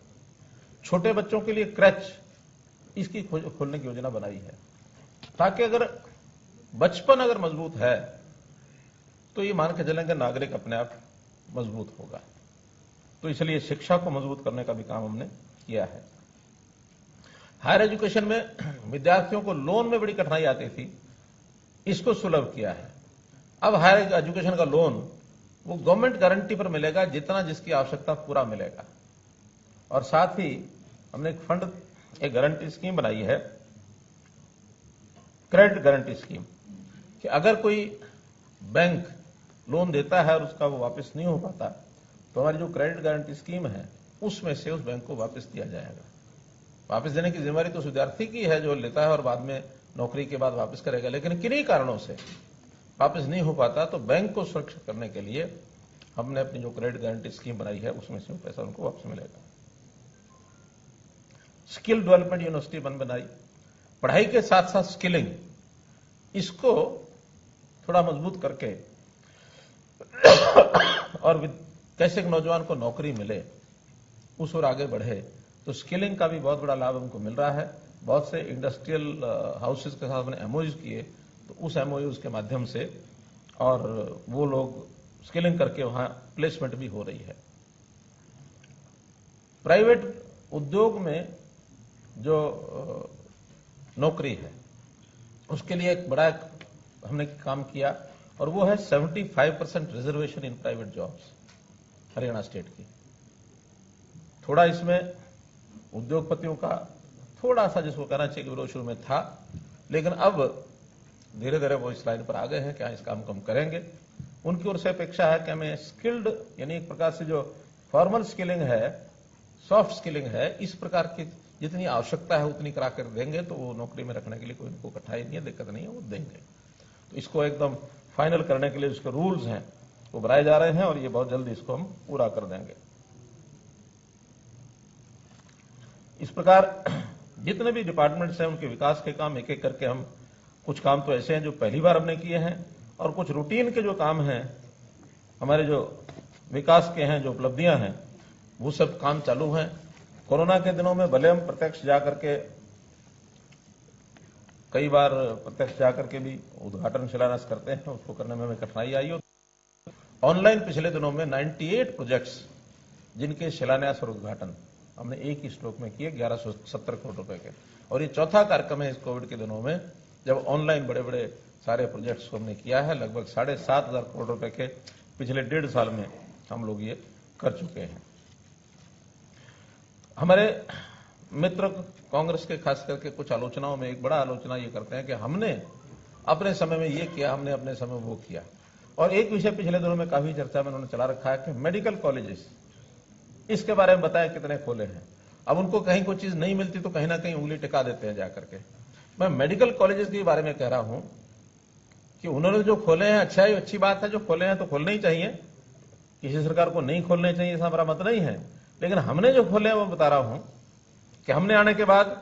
B: छोटे बच्चों के लिए क्रैच इसकी खोलने की योजना बनाई है ताकि अगर बचपन अगर मजबूत है तो ये मान के चलेंगे नागरिक अपने आप मजबूत होगा। तो इसलिए शिक्षा को मजबूत करने का भी काम हमने किया है। हायर एजुकेशन में विद्यार्थियों को लोन में बड़ी कठिनाई आती थी, इसको सुलभ किया है। अब हायर एजुकेशन का लोन वो गवर्नमेंट गारंटी पर मिलेगा, जितना जिसकी आवश्यकता पूरा मिलेगा। और साथ ही हमने एक गारंटी स्कीम बनाई है, क्रेडिट गारंटी स्कीम, कि अगर कोई बैंक लोन देता है और उसका वो वापस नहीं हो पाता तो हमारी जो क्रेडिट गारंटी स्कीम है उसमें से उस बैंक को वापस दिया जाएगा। वापस देने की जिम्मेदारी तो उस विद्यार्थी की है जो लेता है और बाद में नौकरी के बाद वापस करेगा, लेकिन किन्हीं कारणों से वापस नहीं हो पाता तो बैंक को सुरक्षित करने के लिए हमने अपनी जो क्रेडिट गारंटी स्कीम बनाई है उसमें से पैसा उनको वापस मिलेगा। स्किल डेवलपमेंट यूनिवर्सिटी बनाई, पढ़ाई के साथ साथ स्किलिंग, इसको थोड़ा मजबूत करके और कैसे नौजवान को नौकरी मिले उस ओर आगे बढ़े, तो स्किलिंग का भी बहुत बड़ा लाभ हमको मिल रहा है। बहुत से इंडस्ट्रियल हाउसेस के साथ हमने एमओयूज किए, तो उस एमओयूज के माध्यम से और वो लोग स्किलिंग करके वहां प्लेसमेंट भी हो रही है। प्राइवेट उद्योग में जो नौकरी है उसके लिए एक बड़ा हमने काम किया और वो है 75% reservation in private jobs Haryana state की। थोड़ा इसमें उद्योगपतियों का थोड़ा सा जिसको कहना चाहिए कि विरोध शुरू में था, लेकिन अब धीरे धीरे वो इस लाइन पर आ गए हैं कि इस काम को हम करेंगे। उनकी ओर से अपेक्षा है कि हमें स्किल्ड यानी एक प्रकार से जो फॉर्मल स्किलिंग है, सॉफ्ट स्किलिंग है, इस प्रकार की जितनी आवश्यकता है उतनी करा कर देंगे तो वो नौकरी में रखने के लिए कोई उनको कठिनाई नहीं है, दिक्कत नहीं है, वो देंगे। तो इसको एकदम फाइनल करने के लिए उसके रूल्स हैं वो बनाए जा रहे हैं और ये बहुत जल्दी इसको हम पूरा कर देंगे। इस प्रकार जितने भी डिपार्टमेंट्स हैं उनके विकास के काम एक एक करके हम, कुछ काम तो ऐसे हैं जो पहली बार हमने किए हैं और कुछ रूटीन के जो काम हैं हमारे जो विकास के हैं, जो उपलब्धियां हैं, वो सब काम चालू हैं। कोरोना के दिनों में भले हम प्रत्यक्ष जाकर के कई बार प्रत्यक्ष जाकर के भी उद्घाटन शिलान्यास करते हैं, उसको करने में हमें कठिनाई आई हो। ऑनलाइन पिछले दिनों में 98 प्रोजेक्ट्स जिनके शिलान्यास और उद्घाटन हमने एक ही स्ट्रोक में किए 1170 करोड़ रुपए के। और ये चौथा कार्यक्रम है इस कोविड के दिनों में जब ऑनलाइन बड़े बड़े सारे प्रोजेक्ट्स को हमने किया है। लगभग 7,500 करोड़ रुपए के पिछले 1.5 साल में हम लोग ये कर चुके हैं। हमारे मित्र कांग्रेस के खास करके कुछ आलोचनाओं में एक बड़ा आलोचना ये करते हैं कि हमने अपने समय में ये किया, हमने अपने समय में वो किया। और एक विषय पिछले दिनों में काफी चर्चा में उन्होंने चला रखा है कि मेडिकल कॉलेजेस, इसके बारे में बताया कितने खोले हैं। अब उनको कहीं कोई चीज नहीं मिलती तो कहीं ना कहीं उंगली टिका देते हैं जाकर के। मैं मेडिकल कॉलेजेस के बारे में कह रहा हूं कि उन्होंने जो खोले हैं अच्छा ही अच्छी बात है, जो खोले हैं तो खोलने ही चाहिए, किसी सरकार को नहीं खोलने चाहिए ऐसा हमारा मत नहीं है। लेकिन हमने जो खोले हैं वो बता रहा हूं कि हमने आने के बाद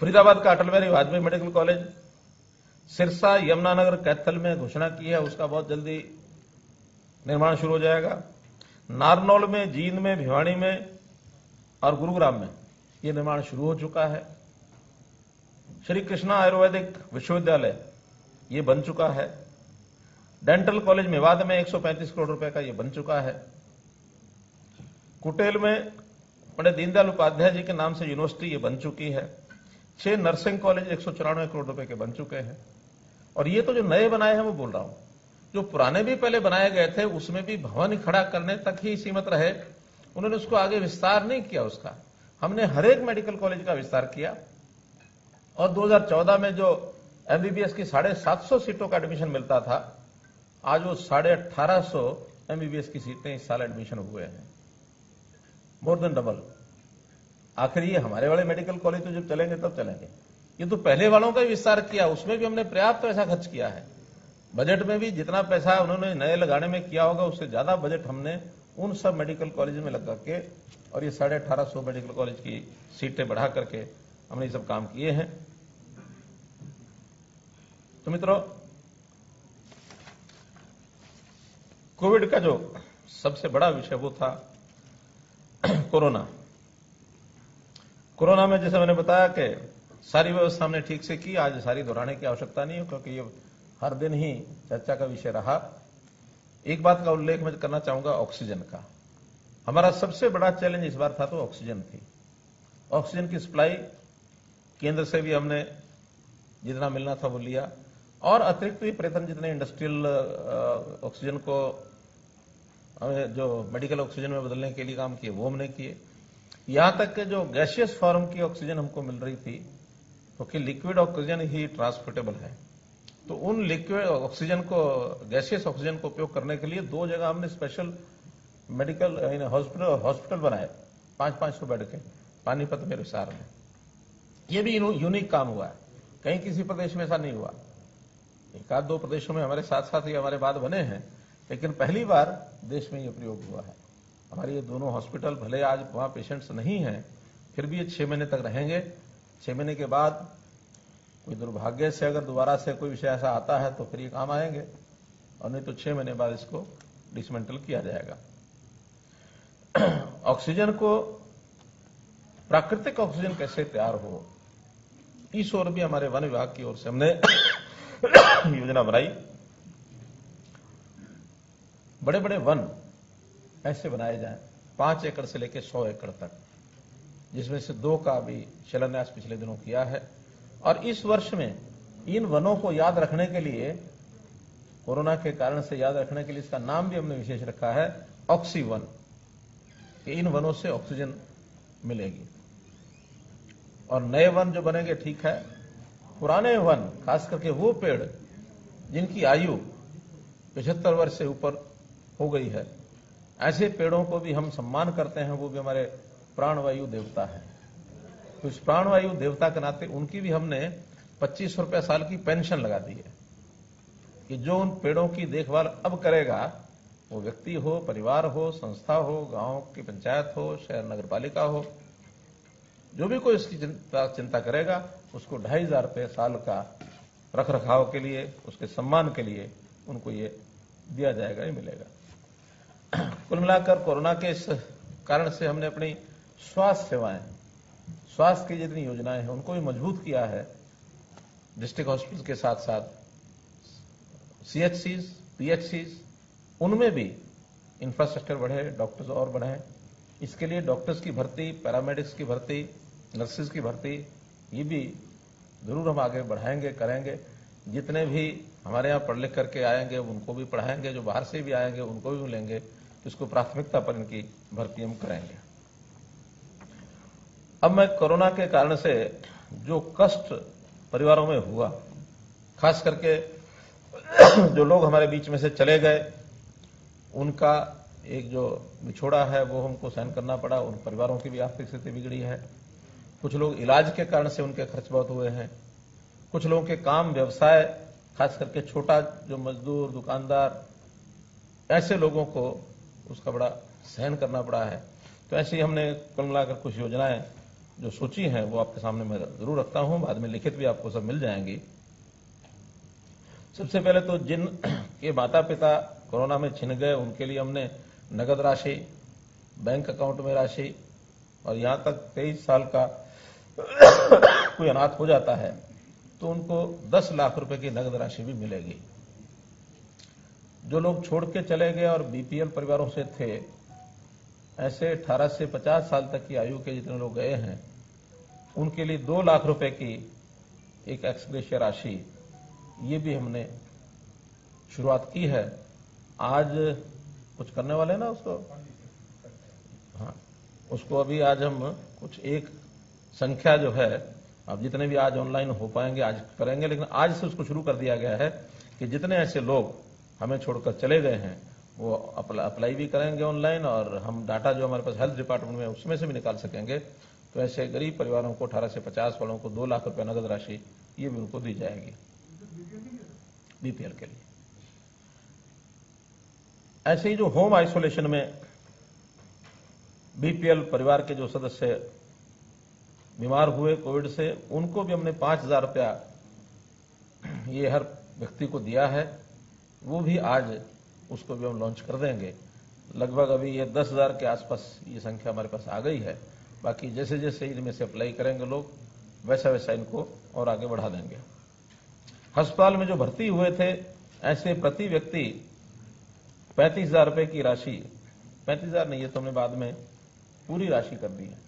B: फरीदाबाद का अटल बिहारी वाजपेयी मेडिकल कॉलेज, सिरसा यमुनानगर कैथल में घोषणा की है, उसका बहुत जल्दी निर्माण शुरू हो जाएगा। नारनौल में, जींद में, भिवानी में और गुरुग्राम में यह निर्माण शुरू हो चुका है। श्री कृष्णा आयुर्वेदिक विश्वविद्यालय ये बन चुका है। डेंटल कॉलेज मेवात में 135 करोड़ रुपए का ये बन चुका है। कुटेल में पंडित दीनदयाल उपाध्याय जी के नाम से यूनिवर्सिटी ये बन चुकी है। 6 नर्सिंग कॉलेज 194 करोड़ रुपए के बन चुके हैं। और ये तो जो नए बनाए हैं वो बोल रहा हूं, जो पुराने भी पहले बनाए गए थे उसमें भी भवन खड़ा करने तक ही सीमित रहे, उन्होंने उसको आगे विस्तार नहीं किया। उसका हमने हर एक मेडिकल कॉलेज का विस्तार किया और 2014 में जो एमबीबीएस की 750 सीटों का एडमिशन मिलता था, आज वो 1850 एमबीबीएस की सीटें इस साल एडमिशन हुए हैं, मोर देन डबल। आखिर ये हमारे वाले मेडिकल कॉलेज तो जब चलेंगे तब चलेंगे। ये तो पहले वालों का ही विस्तार किया, उसमें भी हमने पर्याप्त पैसा खर्च किया है। बजट में भी जितना पैसा उन्होंने नए लगाने में किया होगा उससे ज्यादा बजट हमने उन सब मेडिकल कॉलेज में लगा के और ये 1850 मेडिकल कॉलेज की सीटें बढ़ा करके हमने ये सब काम किए हैं। तो मित्रों, कोविड का जो सबसे बड़ा विषय वो था कोरोना। कोरोना में जैसे मैंने बताया कि सारी व्यवस्था हमने ठीक से की, आज सारी दोहराने की आवश्यकता नहीं है क्योंकि ये हर दिन ही चर्चा का विषय रहा। एक बात का उल्लेख मैं करना चाहूंगा, ऑक्सीजन का। हमारा सबसे बड़ा चैलेंज इस बार था तो ऑक्सीजन थी। ऑक्सीजन की सप्लाई केंद्र से भी हमने जितना मिलना था वो लिया और अतिरिक्त भी प्रयत्न जितने इंडस्ट्रियल ऑक्सीजन को जो मेडिकल ऑक्सीजन में बदलने के लिए काम किए वो हमने किए। यहां तक कि जो गैसियस फॉर्म की ऑक्सीजन हमको मिल रही थी, क्योंकि लिक्विड ऑक्सीजन ही ट्रांसपोर्टेबल है, तो उन लिक्विड ऑक्सीजन को, गैसियस ऑक्सीजन को उपयोग करने के लिए 2 जगह हमने स्पेशल मेडिकल हॉस्पिटल बनाए, 500-500 बेड के, पानीपत में, रिसार में। ये भी यूनिक काम हुआ है, कहीं किसी प्रदेश में ऐसा नहीं हुआ। 1-2 प्रदेशों में हमारे साथ साथ ही हमारे बाद बने हैं, लेकिन पहली बार देश में ये प्रयोग हुआ है। हमारे ये दोनों हॉस्पिटल भले आज वहां पेशेंट्स नहीं हैं, फिर भी ये 6 महीने तक रहेंगे। 6 महीने के बाद कोई दुर्भाग्य से अगर दोबारा से कोई विषय ऐसा आता है तो फिर ये काम आएंगे, और नहीं तो 6 महीने बाद इसको डिसमेंटल किया जाएगा। ऑक्सीजन को, प्राकृतिक ऑक्सीजन कैसे तैयार हो, इस ओर भी हमारे वन विभाग की ओर से हमने योजना बनाई। बड़े बड़े वन ऐसे बनाए जाएं, 5 एकड़ से लेकर 100 एकड़ तक, जिसमें से 2 का भी शिलान्यास पिछले दिनों किया है। और इस वर्ष में इन वनों को याद रखने के लिए, कोरोना के कारण से याद रखने के लिए, इसका नाम भी हमने विशेष रखा है ऑक्सीवन, कि इन वनों से ऑक्सीजन मिलेगी। और नए वन जो बनेंगे ठीक है, पुराने वन, खास करके वो पेड़ जिनकी आयु 75 वर्ष से ऊपर हो गई है, ऐसे पेड़ों को भी हम सम्मान करते हैं। वो भी हमारे प्राणवायु देवता है, तो इस प्राणवायु देवता के नाते उनकी भी हमने 25 रुपए साल की पेंशन लगा दी है, कि जो उन पेड़ों की देखभाल अब करेगा, वो व्यक्ति हो, परिवार हो, संस्था हो, गांव की पंचायत हो, शहर नगर पालिका हो, जो भी कोई इसकी चिंता करेगा, उसको 2500 रुपए साल का रख रखाव के लिए, उसके सम्मान के लिए उनको ये दिया जाएगा, ये मिलेगा। कुल मिलाकर कोरोना के इस कारण से हमने अपनी स्वास्थ्य सेवाएं, स्वास्थ्य की जितनी योजनाएं हैं उनको भी मजबूत किया है। डिस्ट्रिक्ट हॉस्पिटल के साथ साथ सीएचसीज, पीएचसीज, उनमें भी इंफ्रास्ट्रक्चर बढ़े, डॉक्टर्स और बढ़े। इसके लिए डॉक्टर्स की भर्ती, पैरामेडिक्स की भर्ती, नर्सेज की भर्ती, ये भी जरूर हम आगे बढ़ाएंगे, करेंगे। जितने भी हमारे यहाँ पढ़ लिख करके आएंगे उनको भी पढ़ाएंगे, जो बाहर से भी आएंगे उनको भी लेंगे, इसको प्राथमिकता पर इनकी भर्ती हम करेंगे। अब मैं कोरोना के कारण से जो कष्ट परिवारों में हुआ, खास करके जो लोग हमारे बीच में से चले गए, उनका एक जो बिछोड़ा है वो हमको सहन करना पड़ा। उन परिवारों की भी आर्थिक स्थिति बिगड़ी है। कुछ लोग इलाज के कारण से उनके खर्च बहुत हुए हैं। कुछ लोगों के काम व्यवसाय, खास करके छोटा जो मजदूर, दुकानदार, ऐसे लोगों को उसका बड़ा सहन करना पड़ा है। तो ऐसे ही हमने कुल मिलाकर कुछ योजनाएं जो सोची हैं वो आपके सामने मैं जरूर रखता हूं, बाद में लिखित भी आपको सब मिल जाएंगी। सबसे पहले तो जिन के माता पिता कोरोना में छिन गए उनके लिए हमने नगद राशि, बैंक अकाउंट में राशि, और यहां तक 23 साल का कोई अनाथ हो जाता है तो उनको 10 लाख रुपए की नगद राशि भी मिलेगी। जो लोग छोड़ के चले गए और बीपीएल परिवारों से थे, ऐसे 18 से 50 साल तक की आयु के जितने लोग गए हैं उनके लिए 2 लाख रुपए की एक एक्स ग्रेशिया राशि, ये भी हमने शुरुआत की है। आज कुछ करने वाले हैं ना उसको, हाँ, उसको अभी आज हम कुछ एक संख्या जो है, अब जितने भी आज ऑनलाइन हो पाएंगे आज करेंगे, लेकिन आज से उसको शुरू कर दिया गया है कि जितने ऐसे लोग हमें छोड़कर चले गए हैं वो अप्लाई भी करेंगे ऑनलाइन, और हम डाटा जो हमारे पास हेल्थ डिपार्टमेंट में उसमें से भी निकाल सकेंगे। तो ऐसे गरीब परिवारों को 18 से 50 वालों को 2 लाख रुपए नगद राशि ये भी उनको दी जाएगी बीपीएल के लिए। ऐसे ही जो होम आइसोलेशन में बीपीएल परिवार के जो सदस्य बीमार हुए कोविड से, उनको भी हमने 5,000 रुपया ये हर व्यक्ति को दिया है। वो भी आज उसको भी हम लॉन्च कर देंगे। लगभग अभी ये 10,000 के आसपास ये संख्या हमारे पास आ गई है। बाकी जैसे जैसे इनमें से अप्लाई करेंगे लोग वैसा वैसा इनको और आगे बढ़ा देंगे। अस्पताल में जो भर्ती हुए थे ऐसे प्रति व्यक्ति 35,000 रुपए की राशि, 35,000 नहीं, ये तो हमने बाद में पूरी राशि कर दी है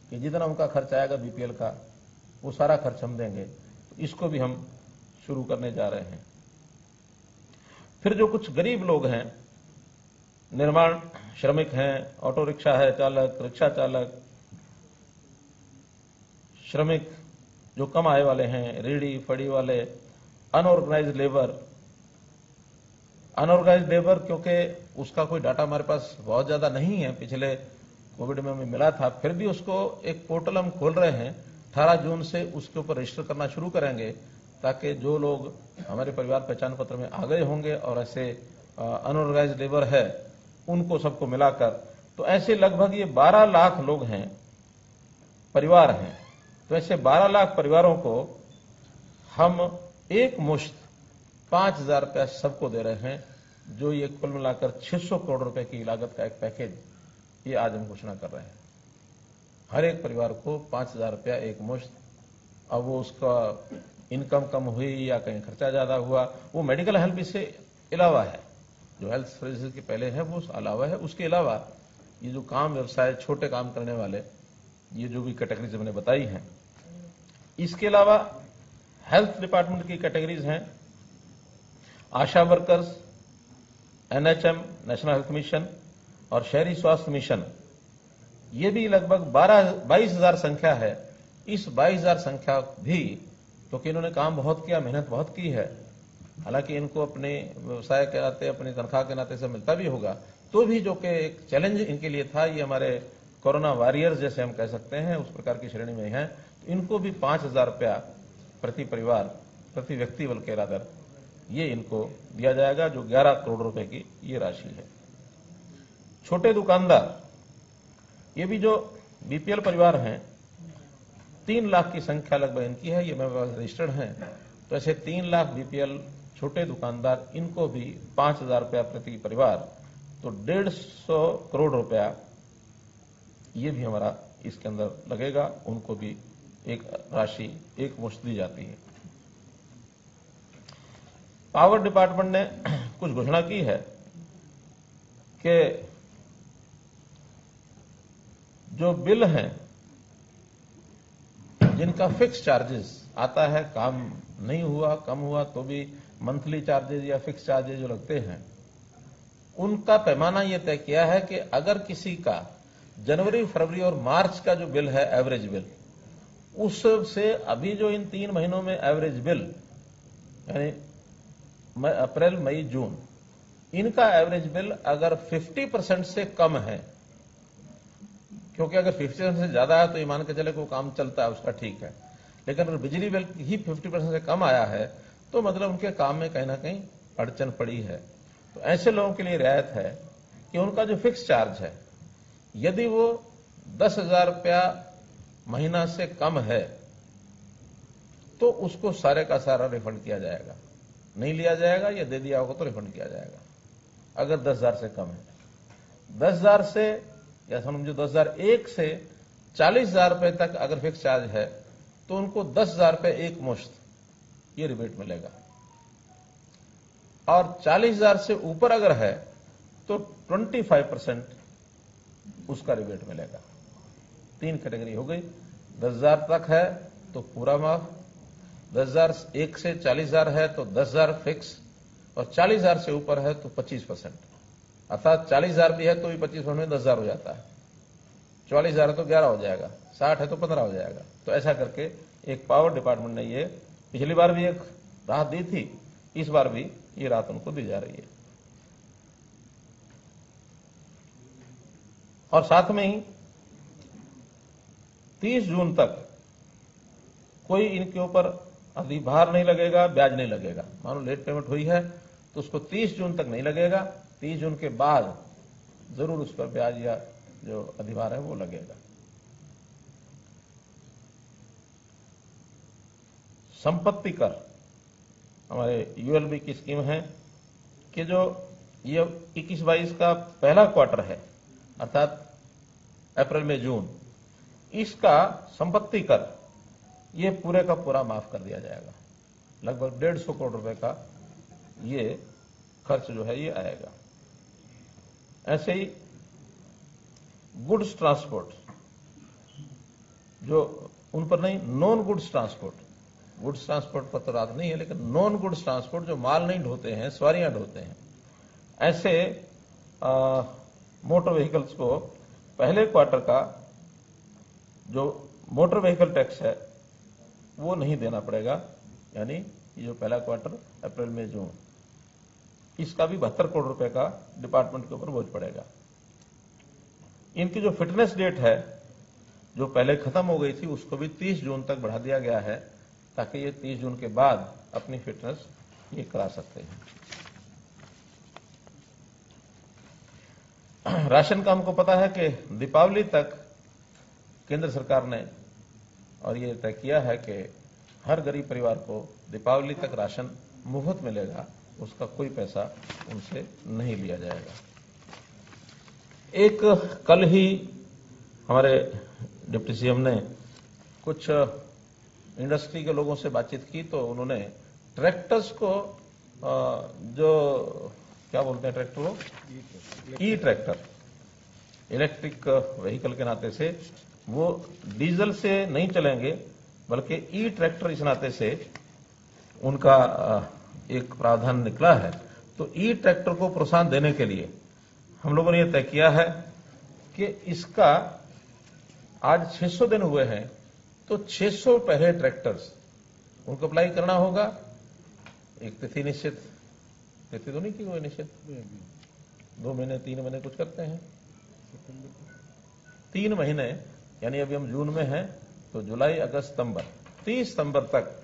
B: कि जितना उनका खर्च आएगा बीपीएल का वो सारा खर्च हम देंगे। तो इसको भी हम शुरू करने जा रहे हैं। फिर जो कुछ गरीब लोग हैं, निर्माण श्रमिक हैं, ऑटो रिक्शा है चालक, रिक्शा चालक, श्रमिक जो कम आय वाले हैं, रेडी फड़ी वाले, अनऑर्गेनाइज्ड लेबर क्योंकि उसका कोई डाटा हमारे पास बहुत ज्यादा नहीं है, पिछले कोविड में हमें मिला था, फिर भी उसको एक पोर्टल हम खोल रहे हैं। 18 जून से उसके ऊपर रजिस्टर करना शुरू करेंगे ताकि जो लोग हमारे परिवार पहचान पत्र में आ गए होंगे और ऐसे अनऑर्गेनाइज्ड लेबर है उनको सबको मिलाकर, तो ऐसे लगभग ये 12 लाख लोग हैं, परिवार हैं। तो ऐसे 12 लाख परिवारों को हम एक मुश्त 5,000 रुपया सबको दे रहे हैं, जो ये कुल मिलाकर 600 करोड़ रुपए की लागत का एक पैकेज ये आज हम घोषणा कर रहे हैं। हर एक परिवार को 5,000 रुपया एक मुश्त। अब वो उसका इनकम कम हुई या कहीं खर्चा ज्यादा हुआ, वो मेडिकल हेल्प इससे अलावा है, जो हेल्थ सर्विसेज के पहले है वो अलावा है। उसके अलावा ये जो काम व्यवसाय छोटे काम करने वाले, ये जो भी कैटेगरीज मैंने बताई हैं, इसके अलावा हेल्थ डिपार्टमेंट की कैटेगरीज हैं, ASHA workers, NHM national health mission और शहरी स्वास्थ्य मिशन, ये भी लगभग 22,000 संख्या है। इस 22,000 संख्या भी, क्योंकि इन्होंने काम बहुत किया, मेहनत बहुत की है, हालांकि इनको अपने व्यवसाय के नाते, अपनी तनख्वाह के नाते से मिलता भी होगा, तो भी जो कि एक चैलेंज इनके लिए था, ये हमारे कोरोना वॉरियर्स जैसे हम कह सकते हैं उस प्रकार की श्रेणी में हैं, तो इनको भी 5,000 रुपया प्रति परिवार, प्रति व्यक्ति बल्कि रादर, ये इनको दिया जाएगा, जो 11 करोड़ रुपए की ये राशि है। छोटे दुकानदार, ये भी जो बीपीएल परिवार हैं, 3 लाख की संख्या लगभग इनकी है, ये मेरे पास रजिस्टर्ड हैं। तो ऐसे 3 लाख बीपीएल छोटे दुकानदार, इनको भी 5,000 रुपया प्रति परिवार, तो 150 करोड़ रुपया ये भी हमारा इसके अंदर लगेगा। उनको भी एक राशि एक मुश्त दी जाती है। पावर डिपार्टमेंट ने कुछ घोषणा की है कि जो बिल हैं जिनका फिक्स चार्जेस आता है, काम नहीं हुआ, कम हुआ तो भी मंथली चार्जेस या फिक्स चार्जेस जो लगते हैं, उनका पैमाना यह तय किया है कि अगर किसी का जनवरी, फरवरी और मार्च का जो बिल है एवरेज बिल, उससे अभी जो इन 3 महीनों में एवरेज बिल यानी अप्रैल, मई, जून, इनका एवरेज बिल अगर 50% से कम है, क्योंकि अगर 50% से ज्यादा है तो ये मान के चले को काम चलता है उसका, ठीक है, लेकिन अगर बिजली बिल ही 50% से कम आया है तो मतलब उनके काम में कहीं ना कहीं अड़चन पड़ी है। तो ऐसे लोगों के लिए रियायत है कि उनका जो फिक्स चार्ज है, यदि वो 10,000 रुपया महीना से कम है तो उसको सारे का सारा रिफंड किया जाएगा, नहीं लिया जाएगा, या दे दिया होगा तो रिफंड किया जाएगा। अगर 10,000 से कम है, 10,000 से या समझो 10,001 से 40,000 रुपए तक अगर फिक्स चार्ज है तो उनको 10,000 रुपए एक मुश्त ये रिबेट मिलेगा, और 40,000 से ऊपर अगर है तो 25% उसका रिबेट मिलेगा। 3 कैटेगरी हो गई। 10,000 तक है तो पूरा माफ, 10,001 से 40,000 है तो 10,000 फिक्स, और 40,000 से ऊपर है तो 25%, अर्थात 40,000 भी है तो भी 25% में 10,000 हो जाता है, 44,000 है तो 11 हो जाएगा, 60 है तो 15 हो जाएगा। तो ऐसा करके एक पावर डिपार्टमेंट ने ये पिछली बार भी एक राहत दी थी, इस बार भी ये राहत उनको दी जा रही है। और साथ में ही 30 जून तक कोई इनके ऊपर अधिभार नहीं लगेगा, ब्याज नहीं लगेगा। मानो लेट पेमेंट हुई है तो उसको 30 जून तक नहीं लगेगा, 30 जून के बाद जरूर उस पर ब्याज या जो अधिभार है वो लगेगा। संपत्ति कर हमारे यूएलबी की स्कीम है कि जो ये 21-22 का पहला क्वार्टर है, अर्थात अप्रैल में जून, इसका संपत्ति कर ये पूरे का पूरा माफ कर दिया जाएगा। लगभग 150 करोड़ रुपए का ये खर्च जो है ये आएगा। ऐसे ही गुड्स ट्रांसपोर्ट जो उन पर नहीं, non goods transport, goods transport पर तो राहत नहीं है, लेकिन नॉन गुड्स ट्रांसपोर्ट जो माल नहीं ढोते हैं, सवारियां ढोते हैं, ऐसे मोटर व्हीकल्स को पहले क्वार्टर का जो मोटर व्हीकल टैक्स है वो नहीं देना पड़ेगा। यानी ये जो पहला क्वार्टर अप्रैल में जून, इसका भी 72 करोड़ रुपए का डिपार्टमेंट के ऊपर बोझ पड़ेगा। इनकी जो फिटनेस डेट है जो पहले खत्म हो गई थी उसको भी 30 जून तक बढ़ा दिया गया है, ताकि ये 30 जून के बाद अपनी फिटनेस ये करा सकते हैं। राशन का हमको पता है कि दीपावली तक केंद्र सरकार ने और ये तय किया है कि हर गरीब परिवार को दीपावली तक राशन मुफ्त मिलेगा, उसका कोई पैसा उनसे नहीं लिया जाएगा। एक कल ही हमारे डिप्टी सीएम ने कुछ इंडस्ट्री के लोगों से बातचीत की तो उन्होंने ट्रैक्टर्स को जो क्या बोलते हैं ट्रैक्टर को, ई ट्रैक्टर, इलेक्ट्रिक व्हीकल के नाते से वो डीजल से नहीं चलेंगे, बल्कि ई ट्रैक्टर इस नाते से उनका एक प्रावधान निकला है। तो ई ट्रैक्टर को प्रोत्साहन देने के लिए हम लोगों ने यह तय किया है कि इसका आज 600 दिन हुए हैं तो 600 पहले ट्रैक्टर्स उनको अप्लाई करना होगा। एक तिथि निश्चित, तिथि तो नहीं की कोई निश्चित, 2 महीने 3 महीने कुछ करते हैं, 3 महीने, यानी अभी हम जून में हैं तो जुलाई अगस्त सितंबर, 30 सितंबर तक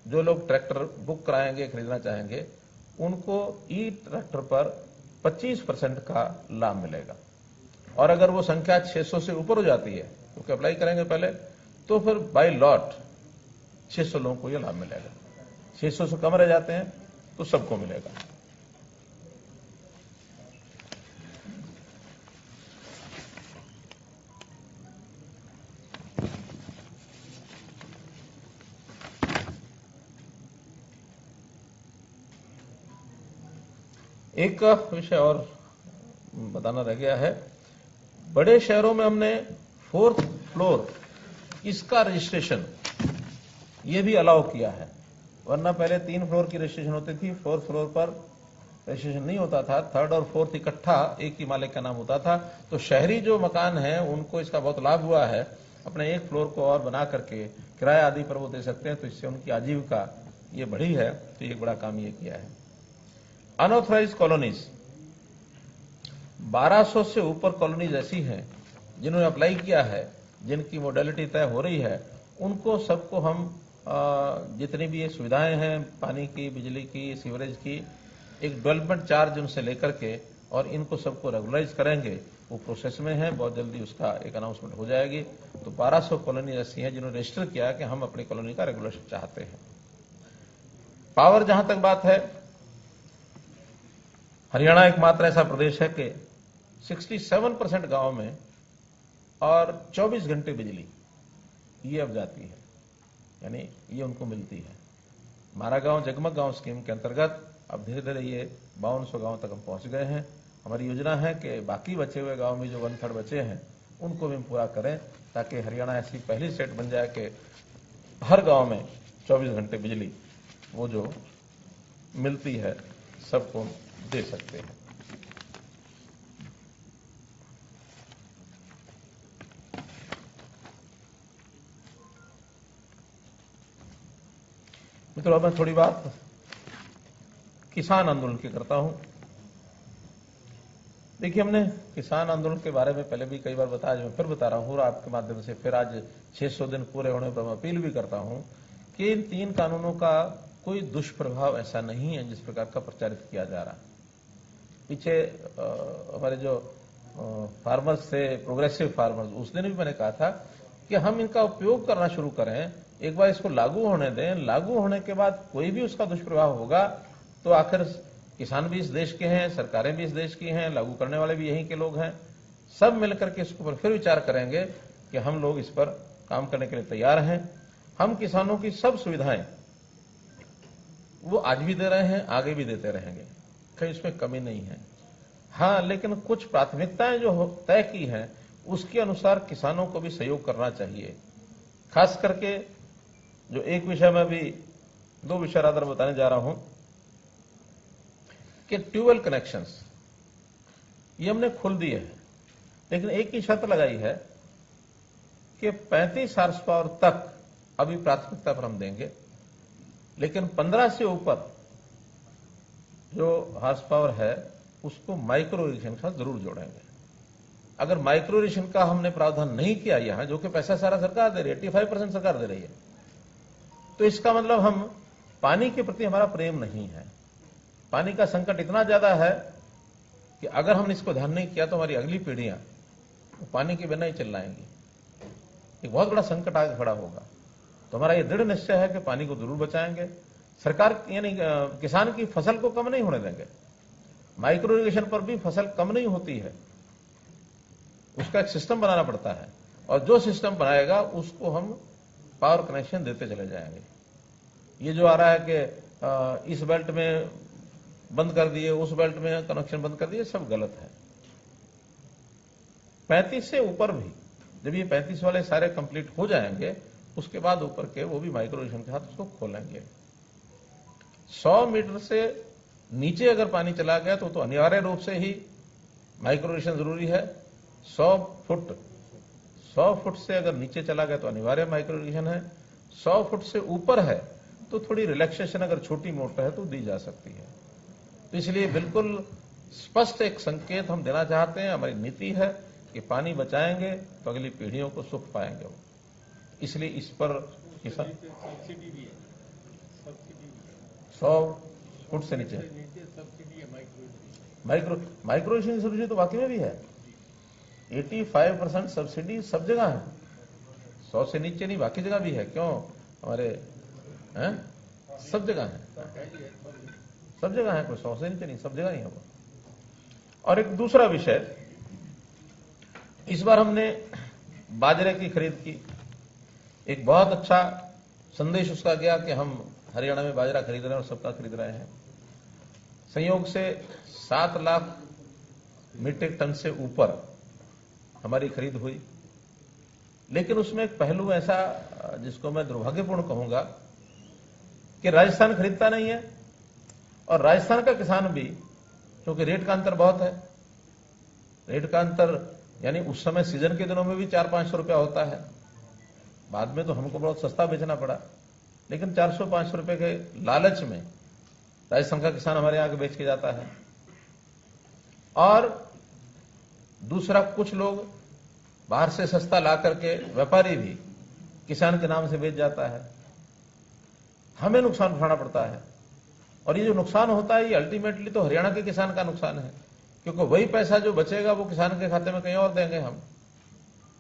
B: जो लोग ट्रैक्टर बुक कराएंगे, खरीदना चाहेंगे, उनको ई ट्रैक्टर पर 25% का लाभ मिलेगा। और अगर वो संख्या 600 से ऊपर हो जाती है, क्योंकि अप्लाई करेंगे पहले, तो फिर बाय लॉट 600 लोगों को यह लाभ मिलेगा। 600 से कम रह जाते हैं तो सबको मिलेगा। एक विषय और बताना रह गया है। बड़े शहरों में हमने 4th फ्लोर इसका रजिस्ट्रेशन ये भी अलाउ किया है, वरना पहले 3 फ्लोर की रजिस्ट्रेशन होती थी, 4th फ्लोर पर रजिस्ट्रेशन नहीं होता था, 3rd और 4th इकट्ठा एक ही मालिक का नाम होता था। तो शहरी जो मकान है उनको इसका बहुत लाभ हुआ है, अपने एक फ्लोर को और बना करके किराया आदि पर वो दे सकते हैं, तो इससे उनकी आजीविका ये बढ़ी है। तो ये बड़ा काम ये किया है। अनऑथराइज कॉलोनीज 1200 से ऊपर कॉलोनीज ऐसी हैं जिन्होंने अप्लाई किया है, जिनकी मोडेलिटी तय हो रही है, उनको सबको हम जितनी भी ये सुविधाएं हैं, पानी की, बिजली की, सीवरेज की, एक डेवलपमेंट चार्ज उनसे लेकर के और इनको सबको रेगुलराइज करेंगे, वो प्रोसेस में है, बहुत जल्दी उसका एक अनाउंसमेंट हो जाएगी। तो 1200 कॉलोनी ऐसी हैं जिन्होंने रजिस्टर किया कि हम अपनी कॉलोनी का रेगुलेशन चाहते हैं। पावर जहां तक बात है, हरियाणा एकमात्र ऐसा प्रदेश है कि 67% गांव में और 24 घंटे बिजली ये अब जाती है, यानी ये उनको मिलती है। हमारा गांव जगमग गांव स्कीम के अंतर्गत अब धीरे धीरे ये 5200 गांव तक हम पहुंच गए हैं। हमारी योजना है कि बाकी बचे हुए गांव में जो 1/3 बचे हैं उनको भी हम पूरा करें, ताकि हरियाणा ऐसी पहली स्टेट बन जाए कि हर गांव में 24 घंटे बिजली वो जो मिलती है सबको दे सकते हैं। मित्रों, अब मैं थोड़ी बात किसान आंदोलन की करता हूं। देखिए, हमने किसान आंदोलन के बारे में पहले भी कई बार बताया, मैं फिर बता रहा हूं और आपके माध्यम से फिर आज 600 दिन पूरे होने पर मैं अपील भी करता हूं कि इन 3 कानूनों का कोई दुष्प्रभाव ऐसा नहीं है जिस प्रकार का प्रचारित किया जा रहा है। पीछे हमारे जो फार्मर्स थे, प्रोग्रेसिव फार्मर्स, उस दिन भी मैंने कहा था कि हम इनका उपयोग करना शुरू करें, एक बार इसको लागू होने दें, लागू होने के बाद कोई भी उसका दुष्प्रभाव होगा तो आखिर किसान भी इस देश के हैं, सरकारें भी इस देश की हैं, लागू करने वाले भी यहीं के लोग हैं, सब मिलकर के इसके ऊपर फिर विचार करेंगे कि हम लोग इस पर काम करने के लिए तैयार हैं। हम किसानों की सब सुविधाएं वो आज भी दे रहे हैं, आगे भी देते रहेंगे, कहीं इसमें कमी नहीं है। हाँ, लेकिन कुछ प्राथमिकताएं जो तय की हैं उसके अनुसार किसानों को भी सहयोग करना चाहिए। खास करके जो एक विषय में भी 2 विषय रादर बताने जा रहा हूं कि ट्यूबवेल कनेक्शंस ये हमने खोल दिए हैं, लेकिन एक ही शर्त लगाई है कि 35 हार्स पावर तक अभी प्राथमिकता पर हम देंगे, लेकिन 15 से ऊपर जो हार्स पावर है उसको माइक्रो इरिगेशन के साथ जरूर जोड़ेंगे। अगर माइक्रो इरिगेशन का हमने प्रावधान नहीं किया यहां, जो कि पैसा सारा सरकार दे रही है, 85% सरकार दे रही है, तो इसका मतलब हम पानी के प्रति हमारा प्रेम नहीं है। पानी का संकट इतना ज्यादा है कि अगर हमने इसको ध्यान नहीं किया तो हमारी अगली पीढ़ियां पानी के बिना ही चिल्लाएंगी। एक बहुत बड़ा संकट आगे खड़ा होगा। तो हमारा यह दृढ़ निश्चय है कि पानी को जरूर बचाएंगे। सरकार यानी किसान की फसल को कम नहीं होने देंगे। माइक्रो इरिगेशन पर भी फसल कम नहीं होती है, उसका एक सिस्टम बनाना पड़ता है, और जो सिस्टम बनाएगा उसको हम पावर कनेक्शन देते चले जाएंगे। ये जो आ रहा है कि इस बेल्ट में बंद कर दिए, उस बेल्ट में कनेक्शन बंद कर दिए, सब गलत है। 35 से ऊपर भी, जब ये 35 वाले सारे कंप्लीट हो जाएंगे उसके बाद ऊपर के वो भी माइक्रो इरिगेशन के साथ उसको खोलेंगे। 100 मीटर से नीचे अगर पानी चला गया तो अनिवार्य रूप से ही माइक्रो इरिगेशन जरूरी है। 100 फुट से अगर नीचे चला गया तो अनिवार्य माइक्रो इरिगेशन है। 100 फुट से ऊपर है तो थोड़ी रिलैक्सेशन अगर छोटी मोटर है तो दी जा सकती है। तो इसलिए बिल्कुल स्पष्ट एक संकेत हम देना चाहते हैं। हमारी नीति है कि पानी बचाएंगे तो अगली पीढ़ियों को सुख पाएंगे वो। इसलिए इस पर 100 फुट से नीचे माइक्रो इरिगेशन सब्सिडी तो वाकई में भी है। 85% सब्सिडी सब जगह है, 100 से नीचे नहीं, बाकी जगह भी है। क्यों? हमारे सब जगह है, सब जगह है, कोई 100 से नीचे नहीं, सब जगह ही है वो। और एक दूसरा विषय, इस बार हमने बाजरे की खरीद की। एक बहुत अच्छा संदेश उसका गया कि हम हरियाणा में बाजरा खरीद रहे हैं और सबका खरीद रहे हैं। संयोग से 7 लाख मीट्रिक टन से ऊपर हमारी खरीद हुई। लेकिन उसमें एक पहलू ऐसा जिसको मैं दुर्भाग्यपूर्ण कहूंगा कि राजस्थान खरीदता नहीं है, और राजस्थान का किसान भी, क्योंकि रेट का अंतर बहुत है, रेट का अंतर यानी उस समय सीजन के दिनों में भी 400-500 रुपया होता है, बाद में तो हमको बहुत सस्ता बेचना पड़ा, लेकिन 400-500 रुपए के लालच में राजस्थान का किसान हमारे यहां बेच के जाता है। और दूसरा, कुछ लोग बाहर से सस्ता ला करके व्यापारी भी किसान के नाम से बेच जाता है, हमें नुकसान उठाना पड़ता है। और ये जो नुकसान होता है ये अल्टीमेटली तो हरियाणा के किसान का नुकसान है, क्योंकि वही पैसा जो बचेगा वो किसान के खाते में कहीं और देंगे हम।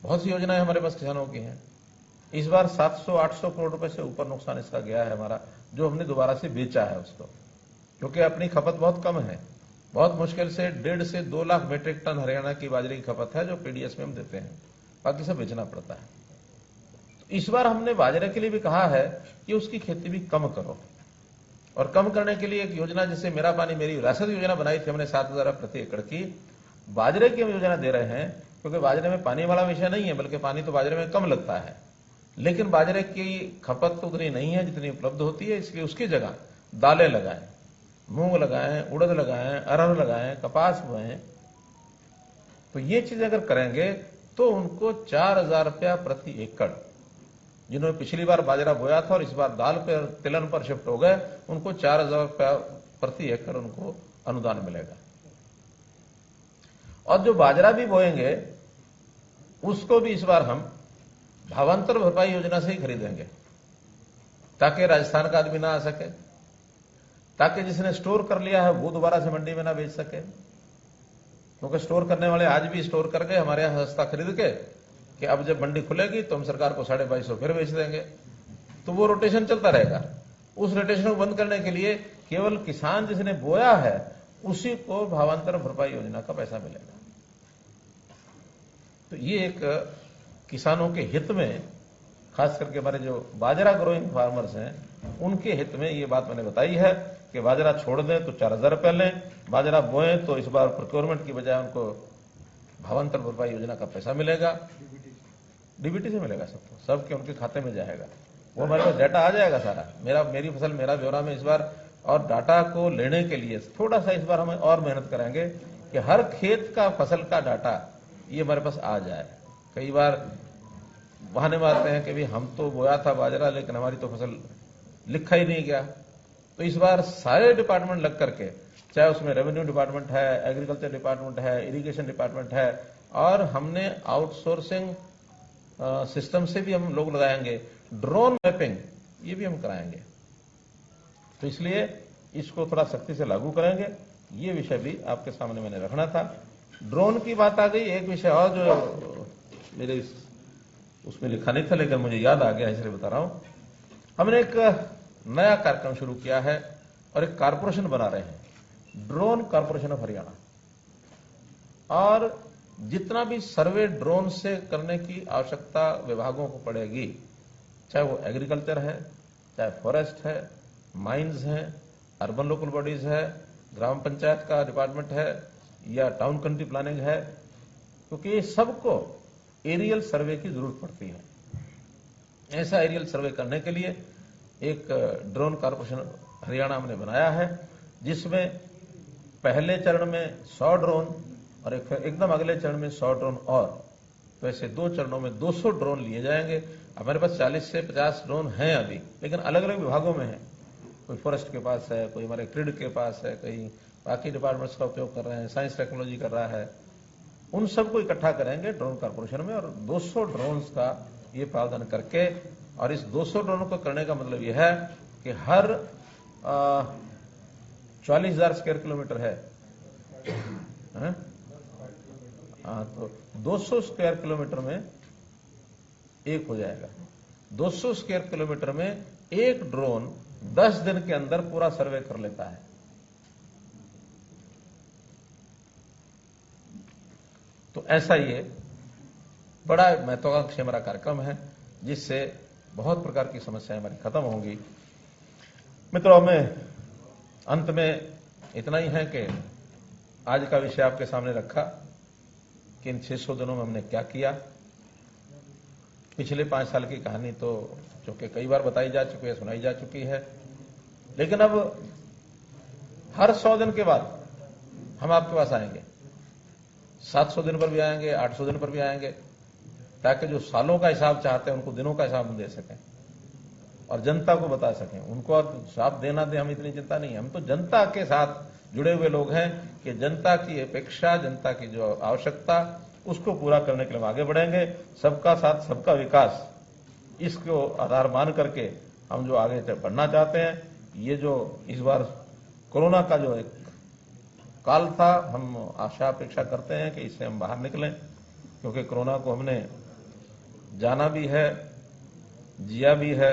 B: बहुत सी योजनाएं हमारे पास किसानों की हैं। इस बार 700-800 करोड़ रुपए से ऊपर नुकसान इसका गया है हमारा, जो हमने दोबारा से बेचा है उसको, क्योंकि अपनी खपत बहुत कम है। बहुत मुश्किल से 1.5 से 2 लाख मीट्रिक टन हरियाणा की बाजरे की खपत है जो पीडीएस में हम देते हैं, बाकी सब बेचना पड़ता है। तो इस बार हमने बाजरे के लिए भी कहा है कि उसकी खेती भी कम करो, और कम करने के लिए एक योजना जैसे मेरा पानी मेरी विरासत योजना बनाई थी हमने 7,000 प्रति एकड़ की, बाजरे की हम योजना दे रहे हैं, क्योंकि बाजरे में पानी वाला विषय नहीं है, बल्कि पानी तो बाजरे में कम लगता है, लेकिन बाजरे की खपत तो उतनी नहीं है जितनी उपलब्ध होती है। इसलिए उसकी जगह दालें लगाएं, मूंग लगाएं, उड़द लगाएं, अरहर लगाएं, कपास बोएं। तो ये चीज अगर करेंगे तो उनको 4,000 रुपया प्रति एकड़, जिन्होंने पिछली बार बाजरा बोया था और इस बार दाल पर तिलहन पर शिफ्ट हो गए, उनको 4,000 रुपया प्रति एकड़ उनको अनुदान मिलेगा। और जो बाजरा भी बोएंगे उसको भी इस बार हम भावांतर भरपाई योजना से ही खरीदेंगे, ताकि राजस्थान का आदमी ना आ सके, ताकि जिसने स्टोर कर लिया है वो दोबारा से मंडी में ना बेच सके। क्योंकि स्टोर करने वाले आज भी स्टोर करके हमारे यहां सस्ता खरीद के कि अब जब मंडी खुलेगी तो हम सरकार को 250 फिर बेच देंगे, तो वो रोटेशन चलता रहेगा। उस रोटेशन को बंद करने के लिए केवल किसान जिसने बोया है उसी को भावांतर भरपाई योजना का पैसा मिलेगा। तो ये एक किसानों के हित में, खास करके हमारे जो बाजरा ग्रोइंग फार्मर्स हैं उनके हित में ये बात मैंने बताई है कि बाजरा छोड़ दें तो 4,000 रुपये लें, बाजरा बोएं तो इस बार प्रोक्योरमेंट की बजाय उनको भावांतर भरपाई योजना का पैसा मिलेगा, डीबीटी से मिलेगा सबको, सबके उनके खाते में जाएगा। वो हमारे पास डाटा आ जाएगा सारा, मेरी फसल मेरा ब्यौरा में इस बार। और डाटा को लेने के लिए थोड़ा सा इस बार हमें और मेहनत करेंगे कि हर खेत का फसल का डाटा ये हमारे पास आ जाए। कई बार बहाने मारते हैं कि भाई हम तो बोया था बाजरा लेकिन हमारी तो फसल लिखा ही नहीं गया। तो इस बार सारे डिपार्टमेंट लग करके, चाहे उसमें रेवेन्यू डिपार्टमेंट है, एग्रीकल्चर डिपार्टमेंट है, इरिगेशन डिपार्टमेंट है, और हमने आउटसोर्सिंग सिस्टम से भी हम लोग लगाएंगे, ड्रोन मैपिंग ये भी हम कराएंगे। तो इसलिए इसको थोड़ा सख्ती से लागू करेंगे। ये विषय भी आपके सामने मैंने रखना था। ड्रोन की बात आ गई, एक विषय और जो मेरे उसमें लिखा नहीं था लेकिन मुझे याद आ गया इसलिए बता रहा हूं। हमने एक नया कार्यक्रम शुरू किया है और एक कारपोरेशन बना रहे हैं, ड्रोन कारपोरेशन ऑफ हरियाणा। और जितना भी सर्वे ड्रोन से करने की आवश्यकता विभागों को पड़ेगी, चाहे वो एग्रीकल्चर है, चाहे फॉरेस्ट है, माइंस है, अर्बन लोकल बॉडीज है, ग्राम पंचायत का डिपार्टमेंट है, या टाउन कंट्री प्लानिंग है, क्योंकि ये सबको एरियल सर्वे की जरूरत पड़ती है। ऐसा एरियल सर्वे करने के लिए एक ड्रोन कारपोरेशन हरियाणा हमने बनाया है, जिसमें पहले चरण में 100 ड्रोन और एकदम अगले चरण में 100 ड्रोन, और तो ऐसे 2 चरणों में 200 ड्रोन लिए जाएंगे। हमारे पास 40 से 50 ड्रोन हैं अभी, लेकिन अलग अलग विभागों में है। कोई फॉरेस्ट के पास है, कोई हमारे क्रिड के पास है, कहीं बाकी डिपार्टमेंट्स का उपयोग कर रहे हैं, साइंस टेक्नोलॉजी कर रहा है। उन सबको इकट्ठा करेंगे ड्रोन कारपोरेशन में, और 200 ड्रोन्स का ये प्रावधान करके, और इस 200 ड्रोन को करने का मतलब यह है कि हर 40,000 स्क्वायर किलोमीटर है, तो 200 स्क्वायर किलोमीटर में एक हो जाएगा। 200 स्क्वायर किलोमीटर में एक ड्रोन 10 दिन के अंदर पूरा सर्वे कर लेता है। तो ऐसा ये बड़ा महत्वाकांक्षी हमारा कार्यक्रम है, जिससे बहुत प्रकार की समस्याएं हमारी खत्म होंगी। मित्रों, में अंत में इतना ही है कि आज का विषय आपके सामने रखा कि इन 600 दिनों में हमने क्या किया। पिछले 5 साल की कहानी तो चूंकि कई बार बताई जा चुकी है, सुनाई जा चुकी है, लेकिन अब हर 100 दिन के बाद हम आपके पास आएंगे, 700 दिन पर भी आएंगे, 800 दिन पर भी आएंगे, ताकि जो सालों का हिसाब चाहते हैं उनको दिनों का हिसाब दे सकें और जनता को बता सकें। उनको अब हिसाब देना दे, हम इतनी चिंता नहीं है। हम तो जनता के साथ जुड़े हुए लोग हैं कि जनता की अपेक्षा, जनता की जो आवश्यकता, उसको पूरा करने के लिए हम आगे बढ़ेंगे। सबका साथ सबका विकास, इसको आधार मान करके हम जो आगे बढ़ना चाहते हैं। ये जो इस बार कोरोना का जो एक काल था, हम आशा अपेक्षा करते हैं कि इससे हम बाहर निकलें, क्योंकि कोरोना को हमने जाना भी है, जिया भी है